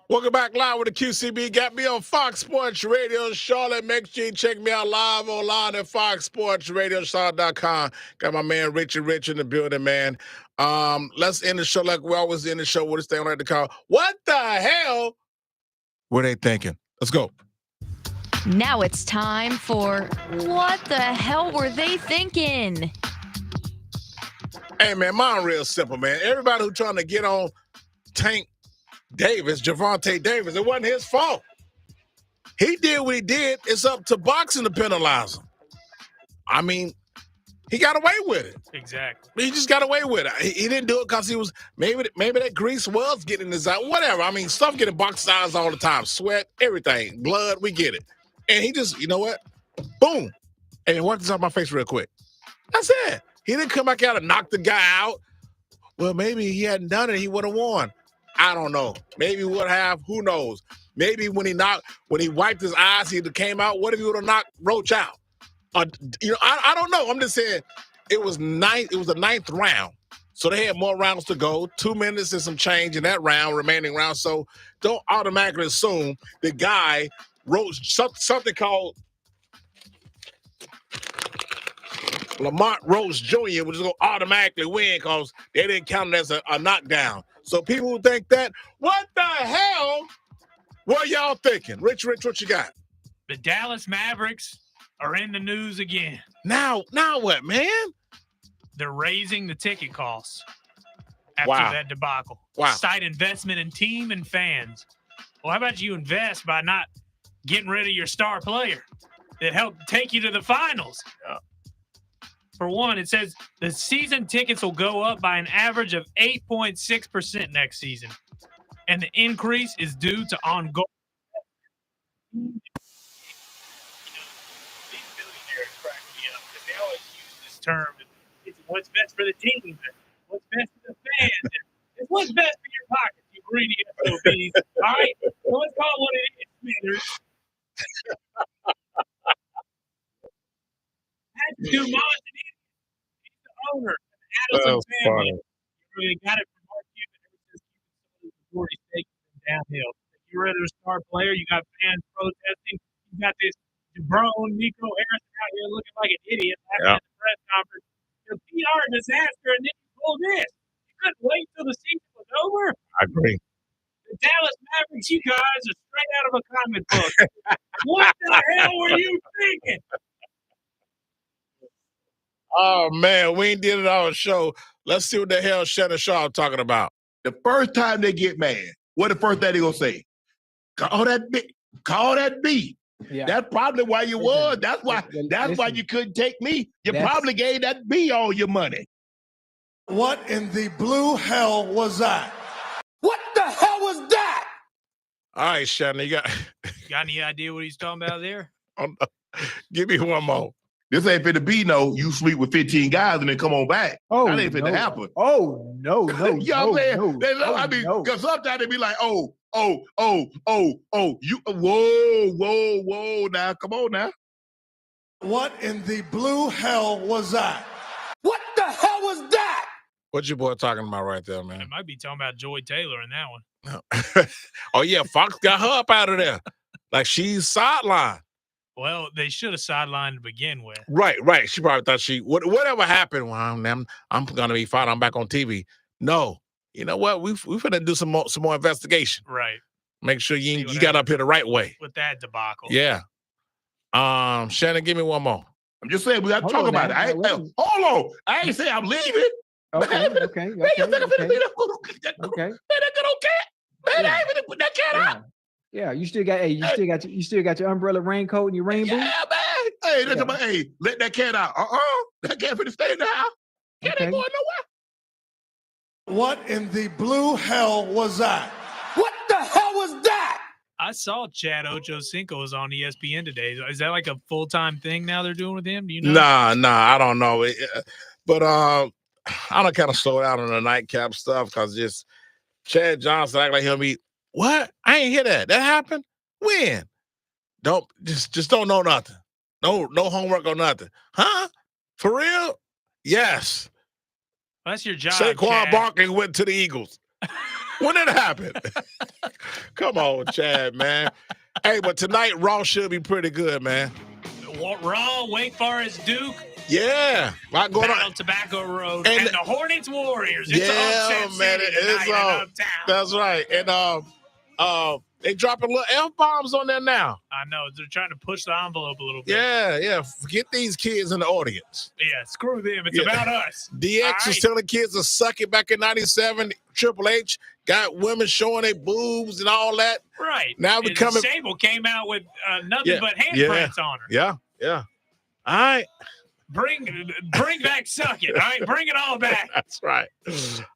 Welcome back live with the QCB. Got me on Fox Sports Radio Charlotte. Make sure you check me out live online at foxsportsradiocharlotte.com. Got my man Richie Rich in the building, man. Let's end the show like we always end the show with this thing I like to call, what the hell were they thinking? Let's go. Now it's time for What the Hell Were They Thinking? Hey, man, mine real simple, man. Everybody who's trying to get on Tank Davis, Javante Davis, it wasn't his fault. He did what he did. It's up to boxing to penalize him. I mean, He got away with it. Exactly. He just got away with it. He didn't do it because he was maybe that grease was getting in his eye. Whatever. I mean, stuff getting boxed eyes all the time. Sweat, everything, blood. We get it. And he just, you know what? Boom. And wipe this off my face real quick. That's it. He didn't come back out and knock the guy out. Well, maybe he hadn't done it, he would have won. I don't know. Maybe he would have. Who knows? Maybe when he wiped his eyes, he came out. What if he would have knocked Roach out? I don't know. I'm just saying it was the 9th round. So they had more rounds to go. 2 minutes and some change in that remaining round. So don't automatically assume the guy wrote something called Lamont Roach Jr. was going to automatically win because they didn't count it as a knockdown. So people who think that, what the hell were y'all thinking? Rich, what you got? The Dallas Mavericks are in the news again. Now what, man? They're raising the ticket costs after that debacle. Wow. Cite investment in team and fans. Well, how about you invest by not getting rid of your star player that helped take you to the finals? For one, it says the season tickets will go up by an average of 8.6% next season. And the increase is due to ongoing. These billionaires crack me up because they always use this term. It's what's best for the team, what's best for the fans, it's what's best for your pockets, you greedy SOBs. All right? So let's call it what it is, Smithers. That's Dumont. He's the owner of the Adelson family. You really got it from Mark Cuban ever since Cuban sold his majority stake downhill. You're rather a star player. You got fans protesting. You got this DeBron, Nico Harrison out here looking like an idiot at the press conference. The PR disaster, and then you pull this. You couldn't wait till the season was over. I agree. The Dallas Mavericks, you guys are straight out of a comic book. What the hell were you thinking? Oh, man, we ain't did it on the show. Let's see what the hell Shannon Sharp talking about. The first time they get mad, what the first thing they gonna say? Call that B. Yeah. That's probably why you won. That's why you couldn't take me. You probably gave that B all your money. What in the blue hell was that? What the hell was that? All right, Shannon, you got any idea what he's talking about there? Give me one more. This ain't finna be you sleep with 15 guys and then come on back. Oh, that ain't finna happen. Oh, no. You know what I'm saying? Because sometimes they be like, you, whoa, now, come on now. What in the blue hell was that? What the hell was that? What your boy talking about right there, man? I might be talking about Joy Taylor in that one. Oh, yeah, Fox got her up out of there. Like she's sidelined. Well, they should have sidelined to begin with. Right. She probably thought whatever happened. Well, I'm gonna be fine. I'm back on TV. No, you know what? We finna do some more investigation. Right. Make sure you got up here the right way. With that debacle. Yeah. Shannon, give me one more. I'm just saying we got to talk about it. Hold on. I ain't say I'm leaving. Okay. Man, I ain't even put that cat out. Yeah, you still got your umbrella, raincoat, and your rainbow. Yeah, man. Hey, let that cat out. That cat finna stay in the house. Cat ain't going nowhere. What in the blue hell was that? What the hell was that? I saw Chad Ochocinco was on ESPN today. Is that like a full-time thing now they're doing with him? Do you know? Nah, I don't know. But I don't kind of slow down on the nightcap stuff because just Chad Johnson act like he'll be. What? I ain't hear that. That happened? When? Don't know nothing. No homework or nothing. Huh? For real? Yes. Well, that's your job. Saquon Barkley went to the Eagles. When did it happen? Come on, Chad, man. Hey, but tonight Raw should be pretty good, man. Raw, Wake Forest, Duke. Yeah, lot going on. Tobacco Road and the Hornets Warriors. It's upset man, it's uptown. That's right. And they dropping little F-bombs on there now. I know. They're trying to push the envelope a little bit. Yeah. Forget these kids in the audience. Yeah, screw them. It's about us. DX was telling kids to suck it back in 97. Triple H got women showing their boobs and all that. Right. Now becoming. Sable came out with nothing but handprints on her. Yeah. All right. Bring back Suck It. All right, bring it all back. That's right. All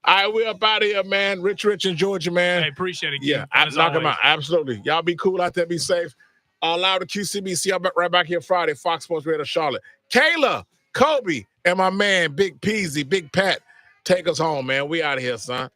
right, we're up out of here, man. Rich in Georgia, man. I appreciate it. Yeah, knock him out. Absolutely. Y'all be cool out there. Be safe. Allow the QCB. See y'all right back here Friday. Fox Sports Radio Charlotte. Kayla, Kobe, and my man Big Peasy, Big Pat. Take us home, man. We out of here, son.